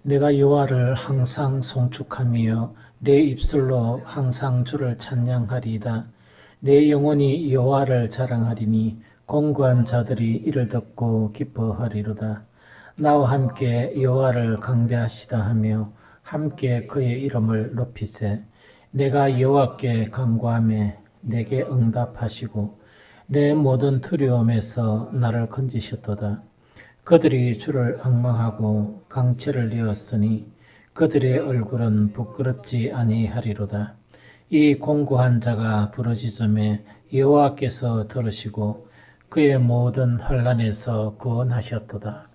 내가 여호와를 항상 송축하며 내 입술로 항상 주를 찬양하리이다. 내 영혼이 여호와를 자랑하리니 공고한 자들이 이를 듣고 기뻐하리로다. 나와 함께 여호와를 강대하시다 하며 함께 그의 이름을 높이세. 내가 여호와께 간구하매 내게 응답하시고 내 모든 두려움에서 나를 건지셨도다. 그들이 주를 앙망하고 강체를 내었으니 그들의 얼굴은 부끄럽지 아니하리로다. 이 공고한 자가 부르짖음에 여호와께서 들으시고 그의 모든 환난에서 구원하셨도다.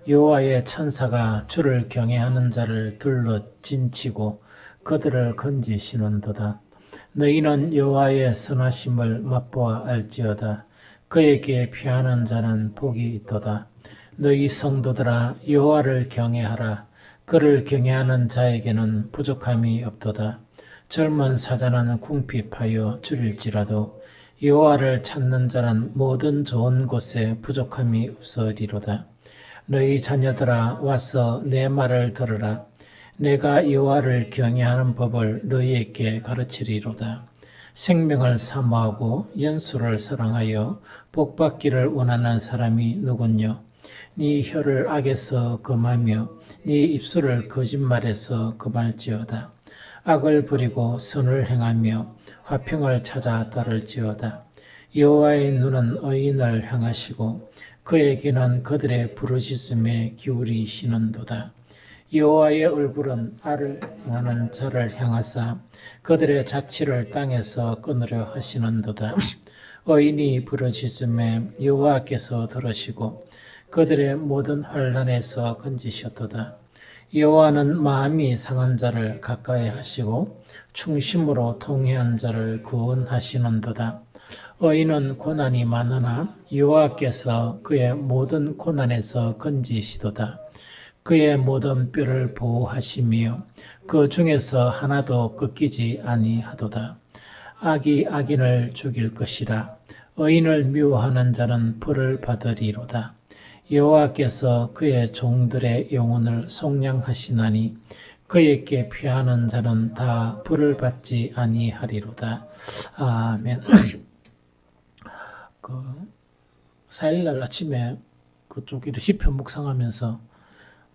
여호와의 천사가 주를 경외하는 자를 둘러 진치고 그들을 건지시는도다. 너희는 여호와의 선하심을 맛보아 알지어다. 그에게 피하는 자는 복이 있도다. 너희 성도들아 여호와를 경외하라. 그를 경외하는 자에게는 부족함이 없도다. 젊은 사자는 궁핍하여 줄일지라도 여호와를 찾는 자는 모든 좋은 곳에 부족함이 없으리로다. 너희 자녀들아 와서 내 말을 들으라. 내가 여호와를 경외하는 법을 너희에게 가르치리로다. 생명을 사모하고 연수를 사랑하여 복받기를 원하는 사람이 누구뇨? 네 혀를 악에서 금하며 네 입술을 거짓말에서 금할지어다. 악을 버리고 선을 행하며 화평을 찾아 따를지어다. 여호와의 눈은 의인을 향하시고 그의 귀는 그들의 부르짖음에 기울이시는도다. 여호와의 얼굴은 악을 행하는 자를 향하사 그들의 자취를 땅에서 끊으려 하시는도다. 의인이 부르짖음에 여호와께서 들으시고 그들의 모든 환난에서 건지셨도다. 여호와는 마음이 상한 자를 가까이 하시고 충심으로 통회한 자를 구원하시는도다. 의인은 고난이 많으나 여호와께서 그의 모든 고난에서 건지시도다. 그의 모든 뼈를 보호하시며 그 중에서 하나도 꺾이지 아니하도다. 악이 악인을 죽일 것이라. 의인을 미워하는 자는 벌을 받으리로다. 여호와께서 그의 종들의 영혼을 속량하시나니 그에게 피하는 자는 다 벌을 받지 아니하리로다. 아멘. 4일날 아침에 그쪽 시편 묵상하면서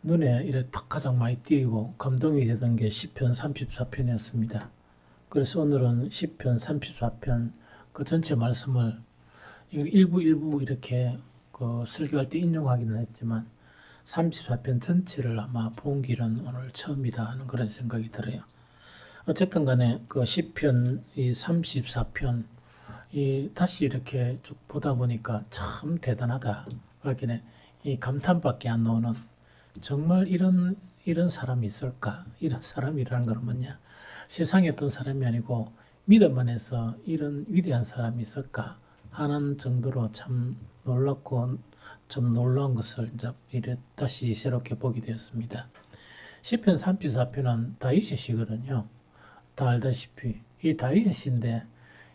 눈에 이래 딱 가장 많이 띄고 감동이 되던 게 시편 34편이었습니다. 그래서 오늘은 시편 34편 그 전체 말씀을 일부 이렇게 설교할 때 인용하기는 했지만 34편 전체를 아마 본 길은 오늘 처음이다 하는 그런 생각이 들어요. 어쨌든 간에 그 시편 이 34편 다시 이렇게 쭉 보다 보니까 참 대단하다. 그렇게 이 감탄밖에 안 나오는 정말 이런 사람이 있을까? 이런 사람이라는 건 뭐냐? 세상에 어떤 사람이 아니고 믿음 안에서 이런 위대한 사람이 있을까? 하는 정도로 참 놀랍고 좀 놀라운 것을 이제 이래 다시 새롭게 보게 되었습니다. 시편 34편은 다윗의 시거든요. 다 알다시피 이 다윗의 시인데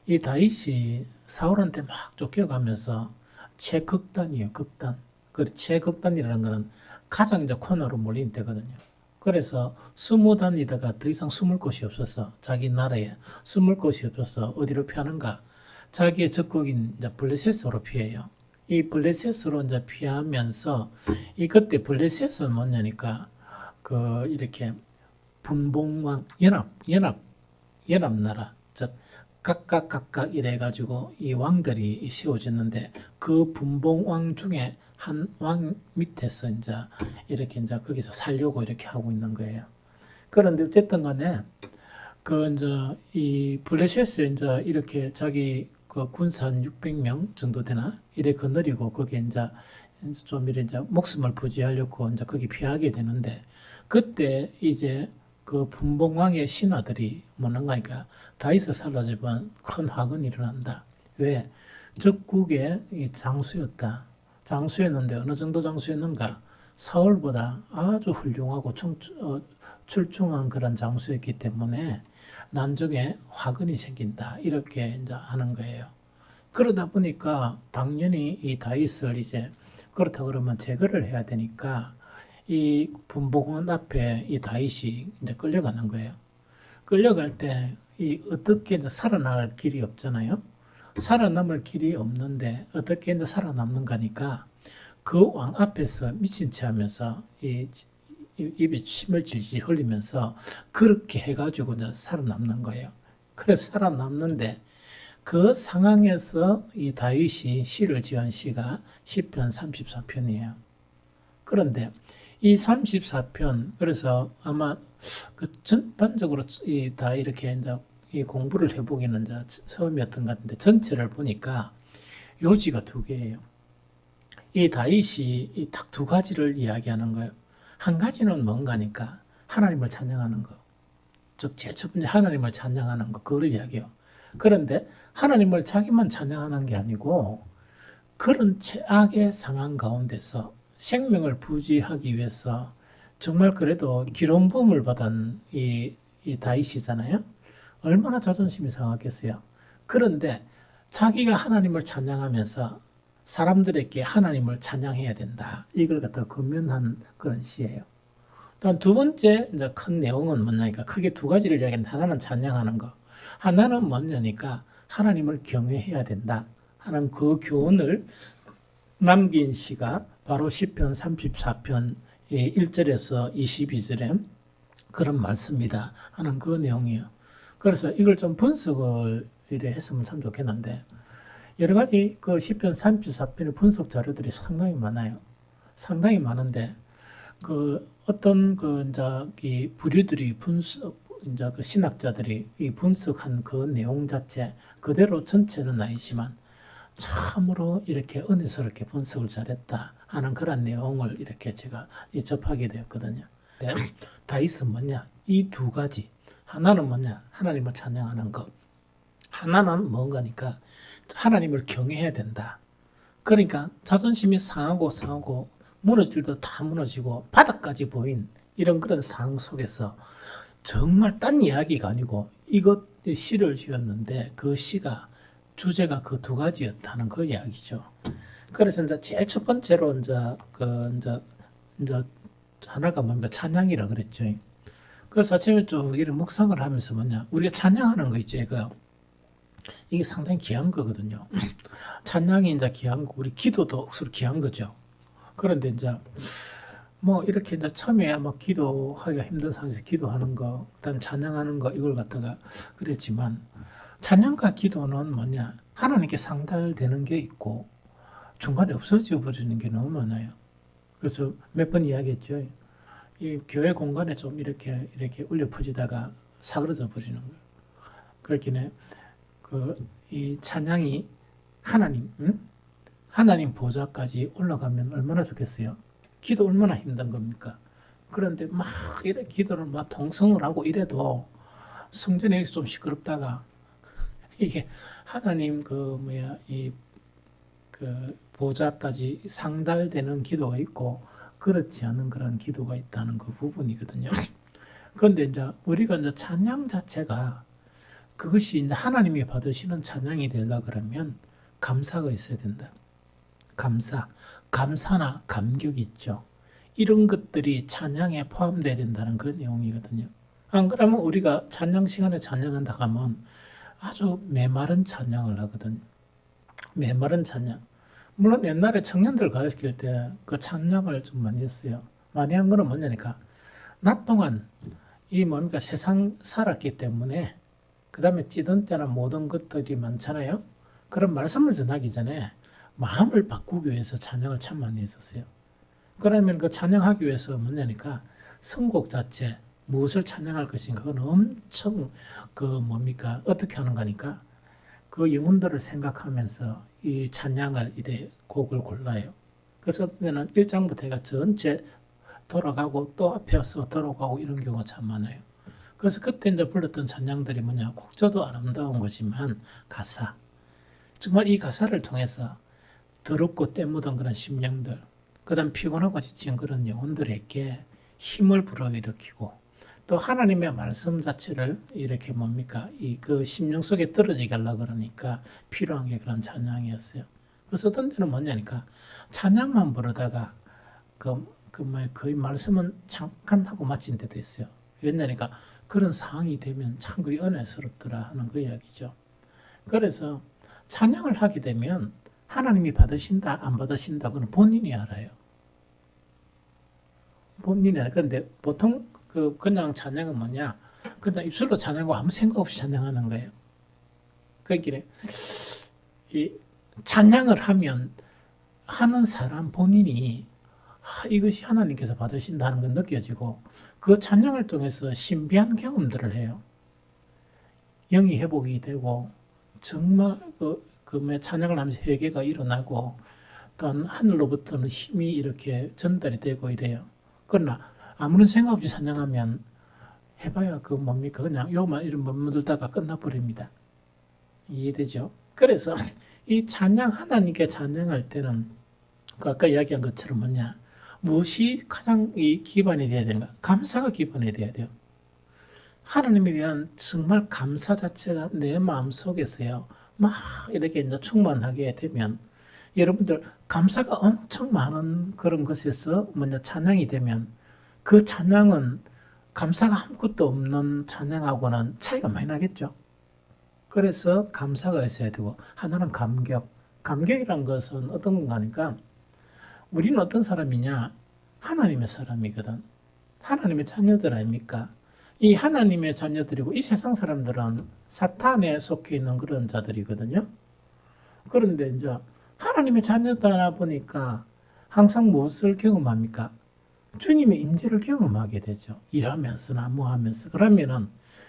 이 다윗이 사울한테 막 쫓겨가면서 최극단이에요. 극단. 그 최극단이라는 것은 가장 이제 코너로 몰린 때거든요. 그래서 20단이다가 더 이상 숨을 곳이 없어서 자기 나라에 숨을 곳이 없어서 어디로 피하는가? 자기의 적국인 이제 블레셋으로 피해요. 이 블레셋으로 이제 피하면서 이 그때 블레셋은 뭐냐니까 이렇게 분봉왕 연합나라 즉 각각 이래가지고 이 왕들이 세워졌는데 그 분봉왕 중에 한 왕 밑에서 이제 이렇게 이제 거기서 살려고 이렇게 하고 있는 거예요. 그런데 어쨌든 간에 이제 이 블레셋에 이제 이렇게 자기 군사 한 600명 정도 되나 이래 거느리고 거기에 이제 좀 이래 이제 목숨을 부지하려고 이제 거기 피하게 되는데 그때 이제 그 분봉왕의 신하들이 뭐는가니까 다윗을 살라지면 큰 화근이 일어난다. 왜? 적국의 이 장수였다. 장수였는데 어느 정도 장수였는가? 사울보다 아주 훌륭하고 출중한 그런 장수였기 때문에 난중에 화근이 생긴다. 이렇게 이제 하는 거예요. 그러다 보니까 당연히 이 다윗을 이제 그렇다 그러면 제거를 해야 되니까 이 분봉원 앞에 이 다윗이 이제 끌려가는 거예요. 끌려갈 때 이 어떻게 이제 살아날 길이 없잖아요. 살아남을 길이 없는데 어떻게 이제 살아남는가니까 그 왕 앞에서 미친 체 하면서 입에 침을 질질 흘리면서 그렇게 해가지고 이제 살아남는 거예요. 그래서 살아남는데 그 상황에서 이 다윗이 시를 지은 시가 시편 34편이에요. 그런데 이 34편, 그래서 아마 그 전반적으로 다 이렇게 이제 이 공부를 해보기는 이제 처음이었던 것 같은데 전체를 보니까 요지가 두 개예요. 이 다윗이 이 딱 두 가지를 이야기하는 거예요. 한 가지는 뭔가니까 하나님을 찬양하는 거. 즉, 제일 첫 번째 하나님을 찬양하는 거, 그걸 이야기해요. 그런데 하나님을 자기만 찬양하는 게 아니고 그런 최악의 상황 가운데서 생명을 부지하기 위해서 정말 그래도 기름 부음을 받은 이 다윗이잖아요. 얼마나 자존심이 상하겠어요. 그런데 자기가 하나님을 찬양하면서 사람들에게 하나님을 찬양해야 된다. 이걸 갖다 권면한 그런 시예요. 또한 두 번째 이제 큰 내용은 뭐냐니까 크게 두 가지를 이야기하는데 하나는 찬양하는 거, 하나는 뭐냐니까 하나님을 경외해야 된다 하는 그 교훈을 남긴 시가 바로 시편 34편 1절에서 22절에 그런 말씀이다 하는 그 내용이에요. 그래서 이걸 좀 분석을 이래 했으면 참 좋겠는데 여러 가지 그 시편 34편의 분석 자료들이 상당히 많아요. 상당히 많은데 그 어떤 그 이제 이 부류들이 이제 그 신학자들이 이 분석한 그 내용 자체 그대로 전체는 아니지만 참으로 이렇게 은혜스럽게 분석을 잘했다 하는 그런 내용을 이렇게 제가 접하게 되었거든요. 다윗은 뭐냐? 이 두 가지. 하나는 뭐냐? 하나님을 찬양하는 것. 하나는 뭔가니까 하나님을 경외해야 된다. 그러니까 자존심이 상하고 무너질 때 다 무너지고 바닥까지 보인 이런 그런 상황 속에서 정말 딴 이야기가 아니고 이것 시를 지었는데 그 시가 주제가 그 두 가지였다는 그 이야기죠. 그래서 이제 제일 첫 번째로 이제 하나가 뭔가 찬양이라 그랬죠. 그래서 아침에 쭉 이런 묵상을 하면서 뭐냐 우리가 찬양하는 거 있죠. 이게 상당히 귀한 거거든요. 찬양이 이제 귀한 거, 우리 기도도 억수로 귀한 거죠. 그런데 이제 뭐 이렇게 이제 처음에 뭐 기도하기가 힘든 상황에서 기도하는 거, 그다음 찬양하는 거 이걸 갖다가 그랬지만 찬양과 기도는 뭐냐 하나님께 상달되는 게 있고 중간에 없어져 버리는 게 너무 많아요. 그래서 몇 번 이야기했죠. 이 교회 공간에 좀 이렇게 울려 퍼지다가 사그러져 버리는 거예요. 그렇기는 이 찬양이 하나님 보좌까지 올라가면 얼마나 좋겠어요. 기도 얼마나 힘든 겁니까? 그런데 막 이래 기도를 막 통성을 하고 이래도 성전에 여기서 좀 시끄럽다가 이게 하나님 보좌까지 상달되는 기도가 있고 그렇지 않은 그런 기도가 있다는 그 부분이거든요. 그런데 이제 우리가 이제 찬양 자체가 그것이 이제 하나님이 받으시는 찬양이 되려 그러면 감사가 있어야 된다. 감사나 감격이 있죠. 이런 것들이 찬양에 포함되어야 된다는 그 내용이거든요. 안 그러면 우리가 찬양 시간에 찬양한다 하면 아주 메마른 찬양을 하거든요. 메마른 찬양. 물론 옛날에 청년들 가르칠 때 그 찬양을 좀 많이 했어요. 많이 한 거는 뭐냐니까 낮 동안 세상 살았기 때문에 그 다음에 찌든 때나 모든 것들이 많잖아요. 그런 말씀을 전하기 전에 마음을 바꾸기 위해서 찬양을 참 많이 했었어요. 그러면 그 찬양하기 위해서 뭐냐니까 선곡 자체 무엇을 찬양할 것인가 그건 엄청 어떻게 하는 거니까 그 영혼들을 생각하면서 이 찬양을 곡을 골라요. 그래서 그때는 1장부터 해가 전체 돌아가고 또 앞에서 돌아가고 이런 경우가 참 많아요. 그래서 그때 이제 불렀던 찬양들이 뭐냐 곡조도 아름다운 거지만 가사 정말 이 가사를 통해서 더럽고 때 묻은 그런 심령들 그 다음 피곤하고 지친 그런 영혼들에게 힘을 불어일으키고 또 하나님의 말씀 자체를 이렇게 그 심령 속에 떨어지게 하려고 그러니까 필요한 게 그런 찬양이었어요. 그래서 어떤 때는 뭐냐니까 찬양만 부르다가 거의 말씀은 잠깐 하고 마친 데도 있어요. 왜냐니까 그런 상황이 되면 참 그게 은혜스럽더라 하는 그 이야기죠. 그래서 찬양을 하게 되면 하나님이 받으신다 안 받으신다 그는 본인이 알아요. 본인이 알아요. 그런데 보통 그냥 찬양은 뭐냐? 그냥 입술로 찬양하고 아무 생각 없이 찬양하는 거예요. 그러니까 이 찬양을 하는 사람 본인이 이것이 하나님께서 받으신다는 건 느껴지고 그 찬양을 통해서 신비한 경험들을 해요. 영이 회복이 되고 정말 찬양을 하면서 회개가 일어나고 또한 하늘로부터는 힘이 이렇게 전달이 되고 이래요. 그러나 아무런 생각 없이 찬양하면 해봐야 뭡니까? 그냥 요만 이런 머무르다가 끝나버립니다. 이해되죠? 그래서 이 찬양, 하나님께 찬양할 때는 아까 이야기한 것처럼 뭐냐? 무엇이 가장 이 기반이 돼야 되는가? 감사가 기반이 돼야 돼요. 하나님에 대한 정말 감사 자체가 내 마음속에서요. 막 이렇게 이제 충만하게 되면 여러분들 감사가 엄청 많은 그런 것에서 뭐냐 찬양이 되면 그 찬양은 감사가 아무것도 없는 찬양하고는 차이가 많이 나겠죠. 그래서 감사가 있어야 되고 하나는 감격. 감격이란 것은 어떤 건가 하니까 우리는 어떤 사람이냐? 하나님의 사람이거든. 하나님의 자녀들 아닙니까? 이 하나님의 자녀들이고 이 세상 사람들은 사탄에 속해 있는 그런 자들이거든요. 그런데 이제 하나님의 자녀다 보니까 항상 무엇을 경험합니까? 주님의 임재를 경험하게 되죠. 일하면서나 하면서. 그러면은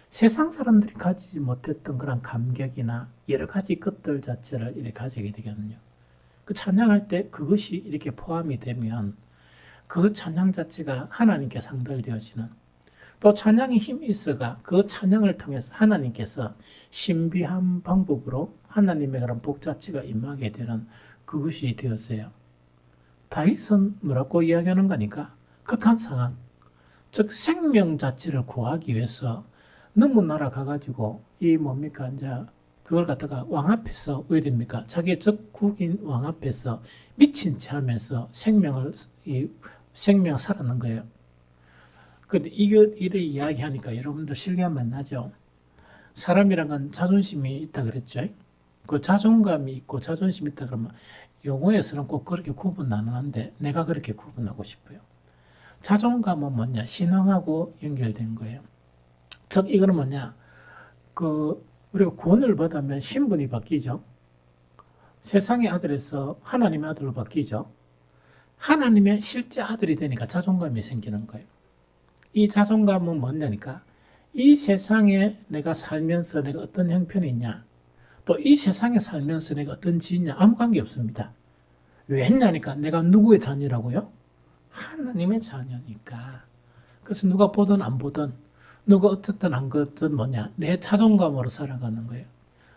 세상 사람들이 가지지 못했던 그런 감격이나 여러 가지 것들 자체를 이렇게 가지게 되거든요. 그 찬양할 때 그것이 이렇게 포함이 되면 그 찬양 자체가 하나님께 상달되어지는 또 찬양의 힘이 있어가 그 찬양을 통해서 하나님께서 신비한 방법으로 하나님의 그런 복 자체가 임하게 되는 그것이 되었어요. 다윗은 뭐라고 이야기하는 거니까 극한 상황, 즉 생명 자체를 구하기 위해서 너무 날아가가지고 이 뭡니까 이제 그걸 갖다가 왕 앞에서 왜 됩니까? 자기의 적국인 왕 앞에서 미친 채 하면서 생명 살아난 거예요. 근데 이래 이야기하니까 여러분들 실감 안 나죠? 사람이란 건 자존심이 있다 그랬죠? 그 자존감이 있고 자존심이 있다 그러면 용어에서는 꼭 그렇게 구분 안 하는데 내가 그렇게 구분하고 싶어요. 자존감은 뭐냐? 신앙하고 연결된 거예요. 즉 이거는 뭐냐? 우리가 구원을 받으면 신분이 바뀌죠. 세상의 아들에서 하나님의 아들로 바뀌죠. 하나님의 실제 아들이 되니까 자존감이 생기는 거예요. 이 자존감은 뭐냐니까 이 세상에 내가 살면서 내가 어떤 형편이 있냐 또 이 세상에 살면서 내가 어떤 지위냐 아무 관계 없습니다. 왜냐니까 내가 누구의 자녀라고요? 하나님의 자녀니까. 그래서 누가 보든 안 보든 누가 어쨌든 안 그렇든 뭐냐 내 자존감으로 살아가는 거예요.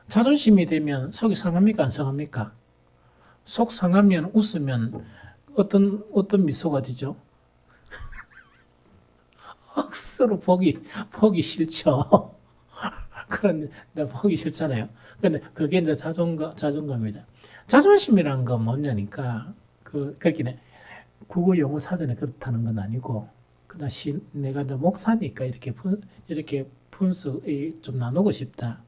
자존심이 되면 속이 상합니까 안 상합니까? 속 상하면 웃으면 어떤 미소가 되죠? 억수로 보기 싫죠. 그런데 보기 싫잖아요. 근데 그게 이제 자존감이다. 자존심이란 건 뭐냐니까 그렇게 국어 용어 사전에 그렇다는 건 아니고 그다음 내가 이제 목사니까 이렇게 분석 좀 나누고 싶다.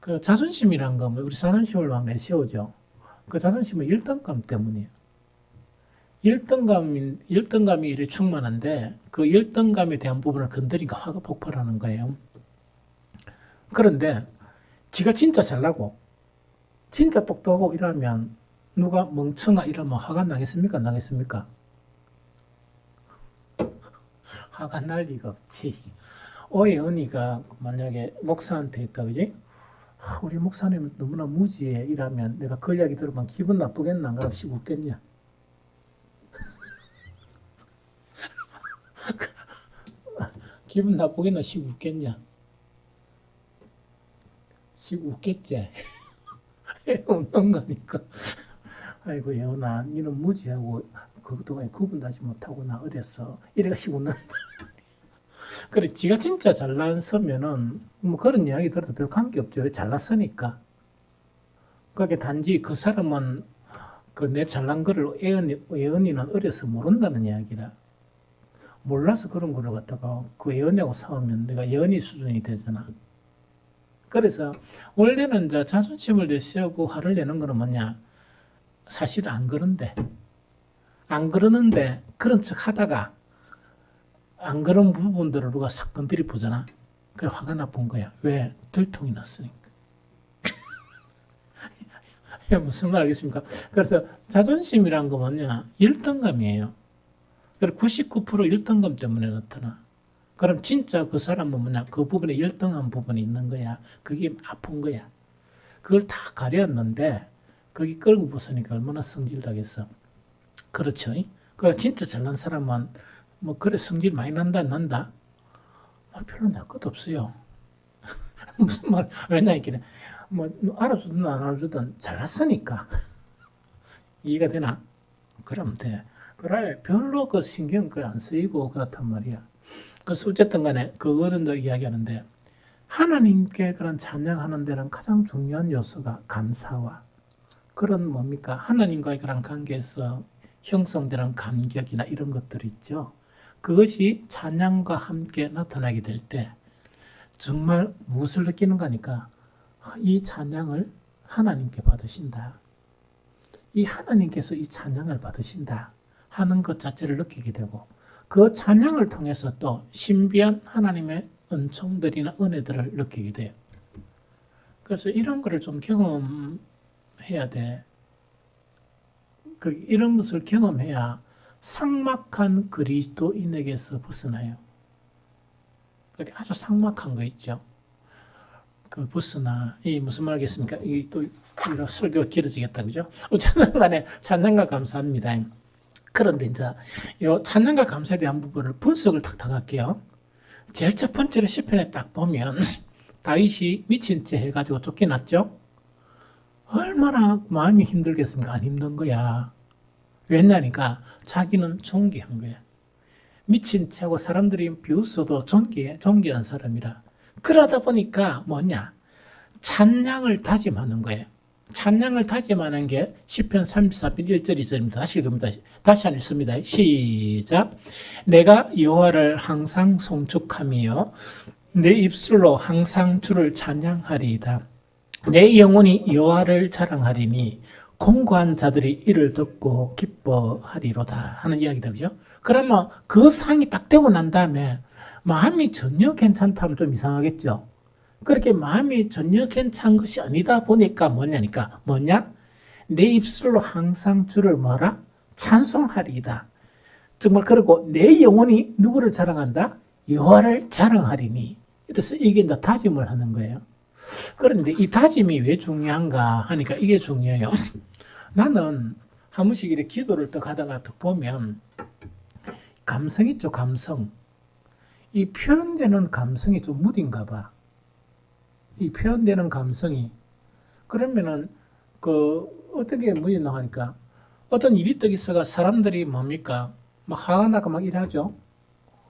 그 자존심이란 건 우리 자존심을 막 내세우죠. 그 자존심은 1등감 때문이에요. 1등감이 이렇게 충만한데 그 1등감에 대한 부분을 건드리니까 화가 폭발하는 거예요. 그런데 지가 진짜 잘나고 진짜 똑똑하고 이러면 누가 멍청아 이러면 화가 나겠습니까? 나겠습니까? 화가 날 리가 없지. 오해은이가 만약에 목사한테 있다 그지? 우리 목사님은 너무나 무지해 이러면 내가 그 이야기 들으면 기분 나쁘겠나? 안 그러면 씩 웃겠냐? 기분 나쁘겠나? 씩 웃겠냐? 씩 웃겠지? 웃는 거니까. 아이고 예원아 니는 무지하고 그것도 구분하지 못하구나 어렸어. 이래가 씩 웃는다. 그래 지가 진짜 잘났으면은 뭐 그런 이야기 들어도 별 관계 없죠. 잘났으니까. 그게 단지 그 사람은 그 내 잘난 거를 예언이는 어려서 모른다는 이야기라. 몰라서 그런 거를 갖다가 그 예언이하고 싸우면 내가 예언이 수준이 되잖아. 그래서 원래는 이제 자존심을 내세우고 화를 내는 거는 뭐냐? 사실 안 그런데. 안 그러는데 그런 척 하다가 안 그런 부분들을 누가 싹 건드리 보잖아. 그래 화가 나쁜 거야. 왜? 들통이 났으니까. 무슨 말 알겠습니까? 그래서 자존심이란 거 뭐냐? 열등감이에요. 그래 99% 열등감 때문에 나타나. 그럼 진짜 그 사람은 뭐냐? 그 부분에 열등한 부분이 있는 거야. 그게 아픈 거야. 그걸 다 가렸는데 거기 끌고 부수니까 얼마나 성질나겠어. 그렇죠? 그래 진짜 잘난 사람은 뭐 그래 성질 많이 난다 안 난다? 별로 날 것도 없어요. 무슨 말? 왜냐 이게 뭐 알아주든 안 알아주든 잘났으니까. 이해가 되나? 그러면 돼. 그래 별로 그 신경 안 쓰이고 그렇단 말이야. 그래서 어쨌든 간에 그거는 더 이야기하는데 하나님께 그런 찬양하는 데는 가장 중요한 요소가 감사와 그런 뭡니까? 하나님과의 그런 관계에서 형성되는 감격이나 이런 것들 있죠. 그것이 찬양과 함께 나타나게 될 때 정말 무엇을 느끼는가 하니까 이 찬양을 하나님께 받으신다. 이 하나님께서 이 찬양을 받으신다 하는 것 자체를 느끼게 되고 그 찬양을 통해서 또 신비한 하나님의 은총들이나 은혜들을 느끼게 돼요. 그래서 이런 거를 좀 경험해야 돼. 이런 것을 경험해야 삭막한 그리스도인에게서 벗어나요. 아주 삭막한 거 있죠. 그 벗어나. 이 무슨 말 하겠습니까? 이 또 이런 설교가 길어지겠다, 그죠? 어쨌든 간에 찬양과 감사합니다. 그런데 이제 요 찬양과 감사에 대한 부분을 분석을 탁탁 할게요. 제일 첫 번째로 시편에 딱 보면 다윗이 미친 채 해가지고 쫓겨났죠? 얼마나 마음이 힘들겠습니까? 안 힘든 거야. 왜냐니까 자기는 존귀한 거야. 미친 채하고 사람들이 비웃어도 존귀한 사람이라. 그러다 보니까 뭐냐? 찬양을 다짐하는 거예요. 찬양을 다짐하는 게 시편 34편 1절 2절입니다. 다시 읽습니다. 다시 안 읽습니다. 시작. 내가 여호와를 항상 송축하며 내 입술로 항상 주를 찬양하리이다. 내 영혼이 여호와를 자랑하리니 공고한 자들이 이를 듣고 기뻐하리로다 하는 이야기다. 그죠? 그러면 그 상이 딱 되고 난 다음에 마음이 전혀 괜찮다면 좀 이상하겠죠? 그렇게 마음이 전혀 괜찮은 것이 아니다 보니까 뭐냐? 내 입술로 항상 주를 뭐라? 찬송하리이다. 정말 그리고 내 영혼이 누구를 자랑한다? 여호와를 자랑하리니. 그래서 이게 이제 다짐을 하는 거예요. 그런데 이 다짐이 왜 중요한가 하니까 이게 중요해요. 나는 한 번씩 이렇게 기도를 또 하다가 또 보면 감성 있죠, 감성. 이 표현되는 감성이 좀 무딘가 봐. 이 표현되는 감성이. 그러면은 어떻게 무딘가 하니까 어떤 일이 딱 있어가 사람들이 뭡니까? 막 화가 나고 막 일하죠.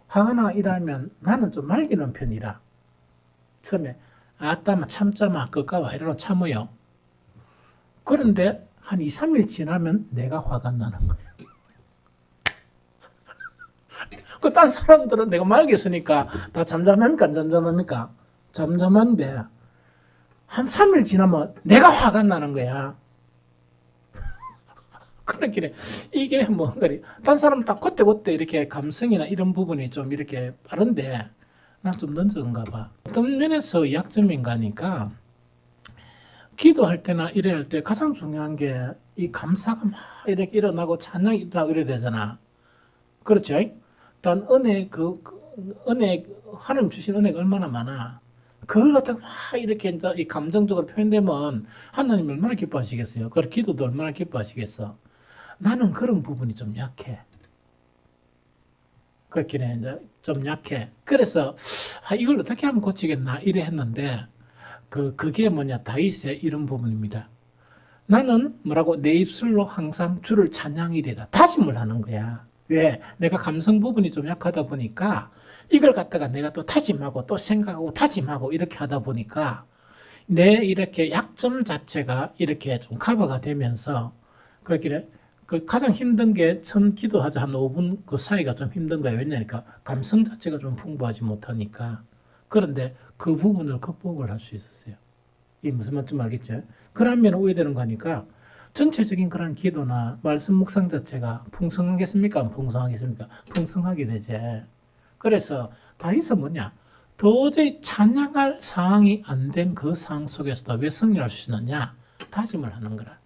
화가 나고 일하면 나는 좀 말리는 편이라. 처음에 아따마 참자마 그까와 이러고 참어요. 그런데 한 2, 3일 지나면 내가 화가 나는 거예요. 딴 사람들은 내가 말겠으니까 다 잠잠합니까? 안 잠잠합니까? 잠잠한데 한 3일 지나면 내가 화가 나는 거야. 그렇게 이게 뭐 딴 사람은 다 그때 이렇게 감성이나 이런 부분이 좀 이렇게 빠른데 난 좀 늦은가 봐. 어떤 면에서 약점인가 하니까 기도할 때나 이래야 할 때 가장 중요한 게 이 감사가 막 이렇게 일어나고 찬양이 일어나고 이래야 되잖아. 그렇죠? 단 은혜 은혜 하나님 주신 은혜가 얼마나 많아. 그걸 갖다가 막 이렇게 이제 이 감정적으로 표현되면 하나님 얼마나 기뻐하시겠어요. 그걸 기도도 얼마나 기뻐하시겠어. 나는 그런 부분이 좀 약해. 그렇긴 해. 이제 좀 약해. 그래서 이걸 어떻게 하면 고치겠나 이래 했는데 그게 뭐냐 다윗의 이런 부분입니다. 나는 뭐라고 내 입술로 항상 주를 찬양이래다. 다짐을 하는 거야. 왜? 내가 감성 부분이 좀 약하다 보니까 이걸 갖다가 내가 또 다짐하고 또 생각하고 다짐하고 이렇게 하다 보니까 내 이렇게 약점 자체가 이렇게 좀 커버가 되면서 그렇길래 그 가장 힘든 게 처음 기도하자 한 5분 그 사이가 좀 힘든 거예요. 왜냐니까 감성 자체가 좀 풍부하지 못하니까. 그런데 그 부분을 극복을 할 수 있었어요. 이 무슨 말인지 알겠죠? 그러면 오해되는 거니까 전체적인 그런 기도나 말씀 묵상 자체가 풍성하겠습니까? 안 풍성하겠습니까? 풍성하게 되지. 그래서 다윗은 뭐냐? 도저히 찬양할 상황이 안 된 그 상황 속에서도 왜 승리할 수 있느냐? 다짐을 하는 거라.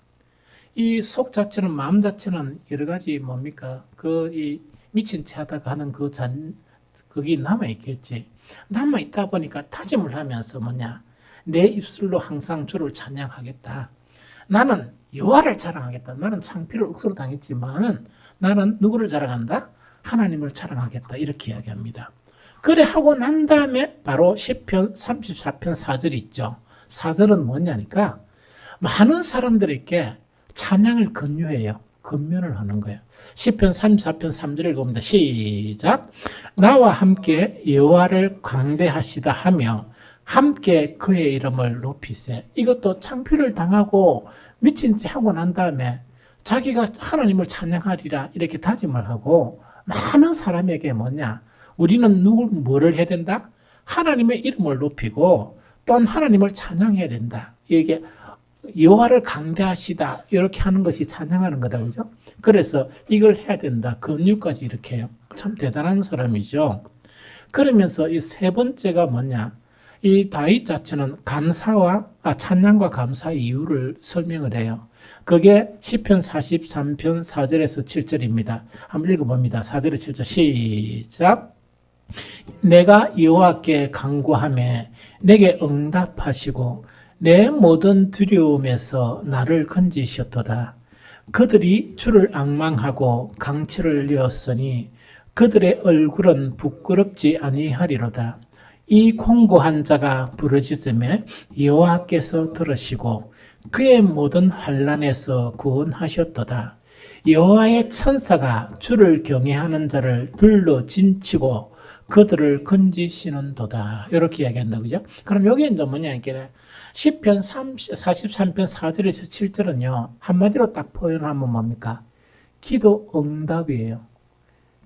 이 속 자체는, 마음 자체는 여러 가지 뭡니까? 이 미친 채 하다가 하는 그게 남아있겠지. 남아있다 보니까 다짐을 하면서 뭐냐? 내 입술로 항상 주를 찬양하겠다. 나는 여호와를 자랑하겠다. 나는 창피를 억수로 당했지만은 나는 누구를 자랑한다? 하나님을 자랑하겠다. 이렇게 이야기합니다. 그래 하고 난 다음에 바로 시편 34편 4절 있죠. 4절은 뭐냐니까 많은 사람들에게 찬양을 권유해요. 권면을 하는 거예요. 시편 34편 3절 읽어봅니다. 시작. 나와 함께 여호와를 광대하시다 하며 함께 그의 이름을 높이세. 이것도 창피를 당하고 미친 채 하고 난 다음에 자기가 하나님을 찬양하리라 이렇게 다짐을 하고 많은 사람에게 뭐냐? 우리는 뭐를 해야 된다? 하나님의 이름을 높이고 또한 하나님을 찬양해야 된다. 이게 여호와를 강대하시다 이렇게 하는 것이 찬양하는 거다, 그죠? 그래서 이걸 해야 된다. 권유까지 이렇게 해요. 참 대단한 사람이죠. 그러면서 이 세 번째가 뭐냐? 이 다윗 자체는 찬양과 감사의 이유를 설명을 해요. 그게 시편 43편 4절에서 7절입니다. 한번 읽어봅니다. 4절에 7절 시작. 내가 여호와께 간구하매 내게 응답하시고 내 모든 두려움에서 나를 건지셨도다. 그들이 주를 앙망하고 강치를 이었으니 그들의 얼굴은 부끄럽지 아니하리로다. 이 공고한 자가 부르짖음에 여호와께서 들으시고 그의 모든 환난에서 구원하셨도다. 여호와의 천사가 주를 경외하는 자를 둘러 진치고 그들을 건지시는도다. 이렇게 이야기한다, 그죠? 그럼 여기 이제 뭐냐, 이게 시편 43편 4절에서 7절은요, 한마디로 딱 표현하면 뭡니까? 기도 응답이에요.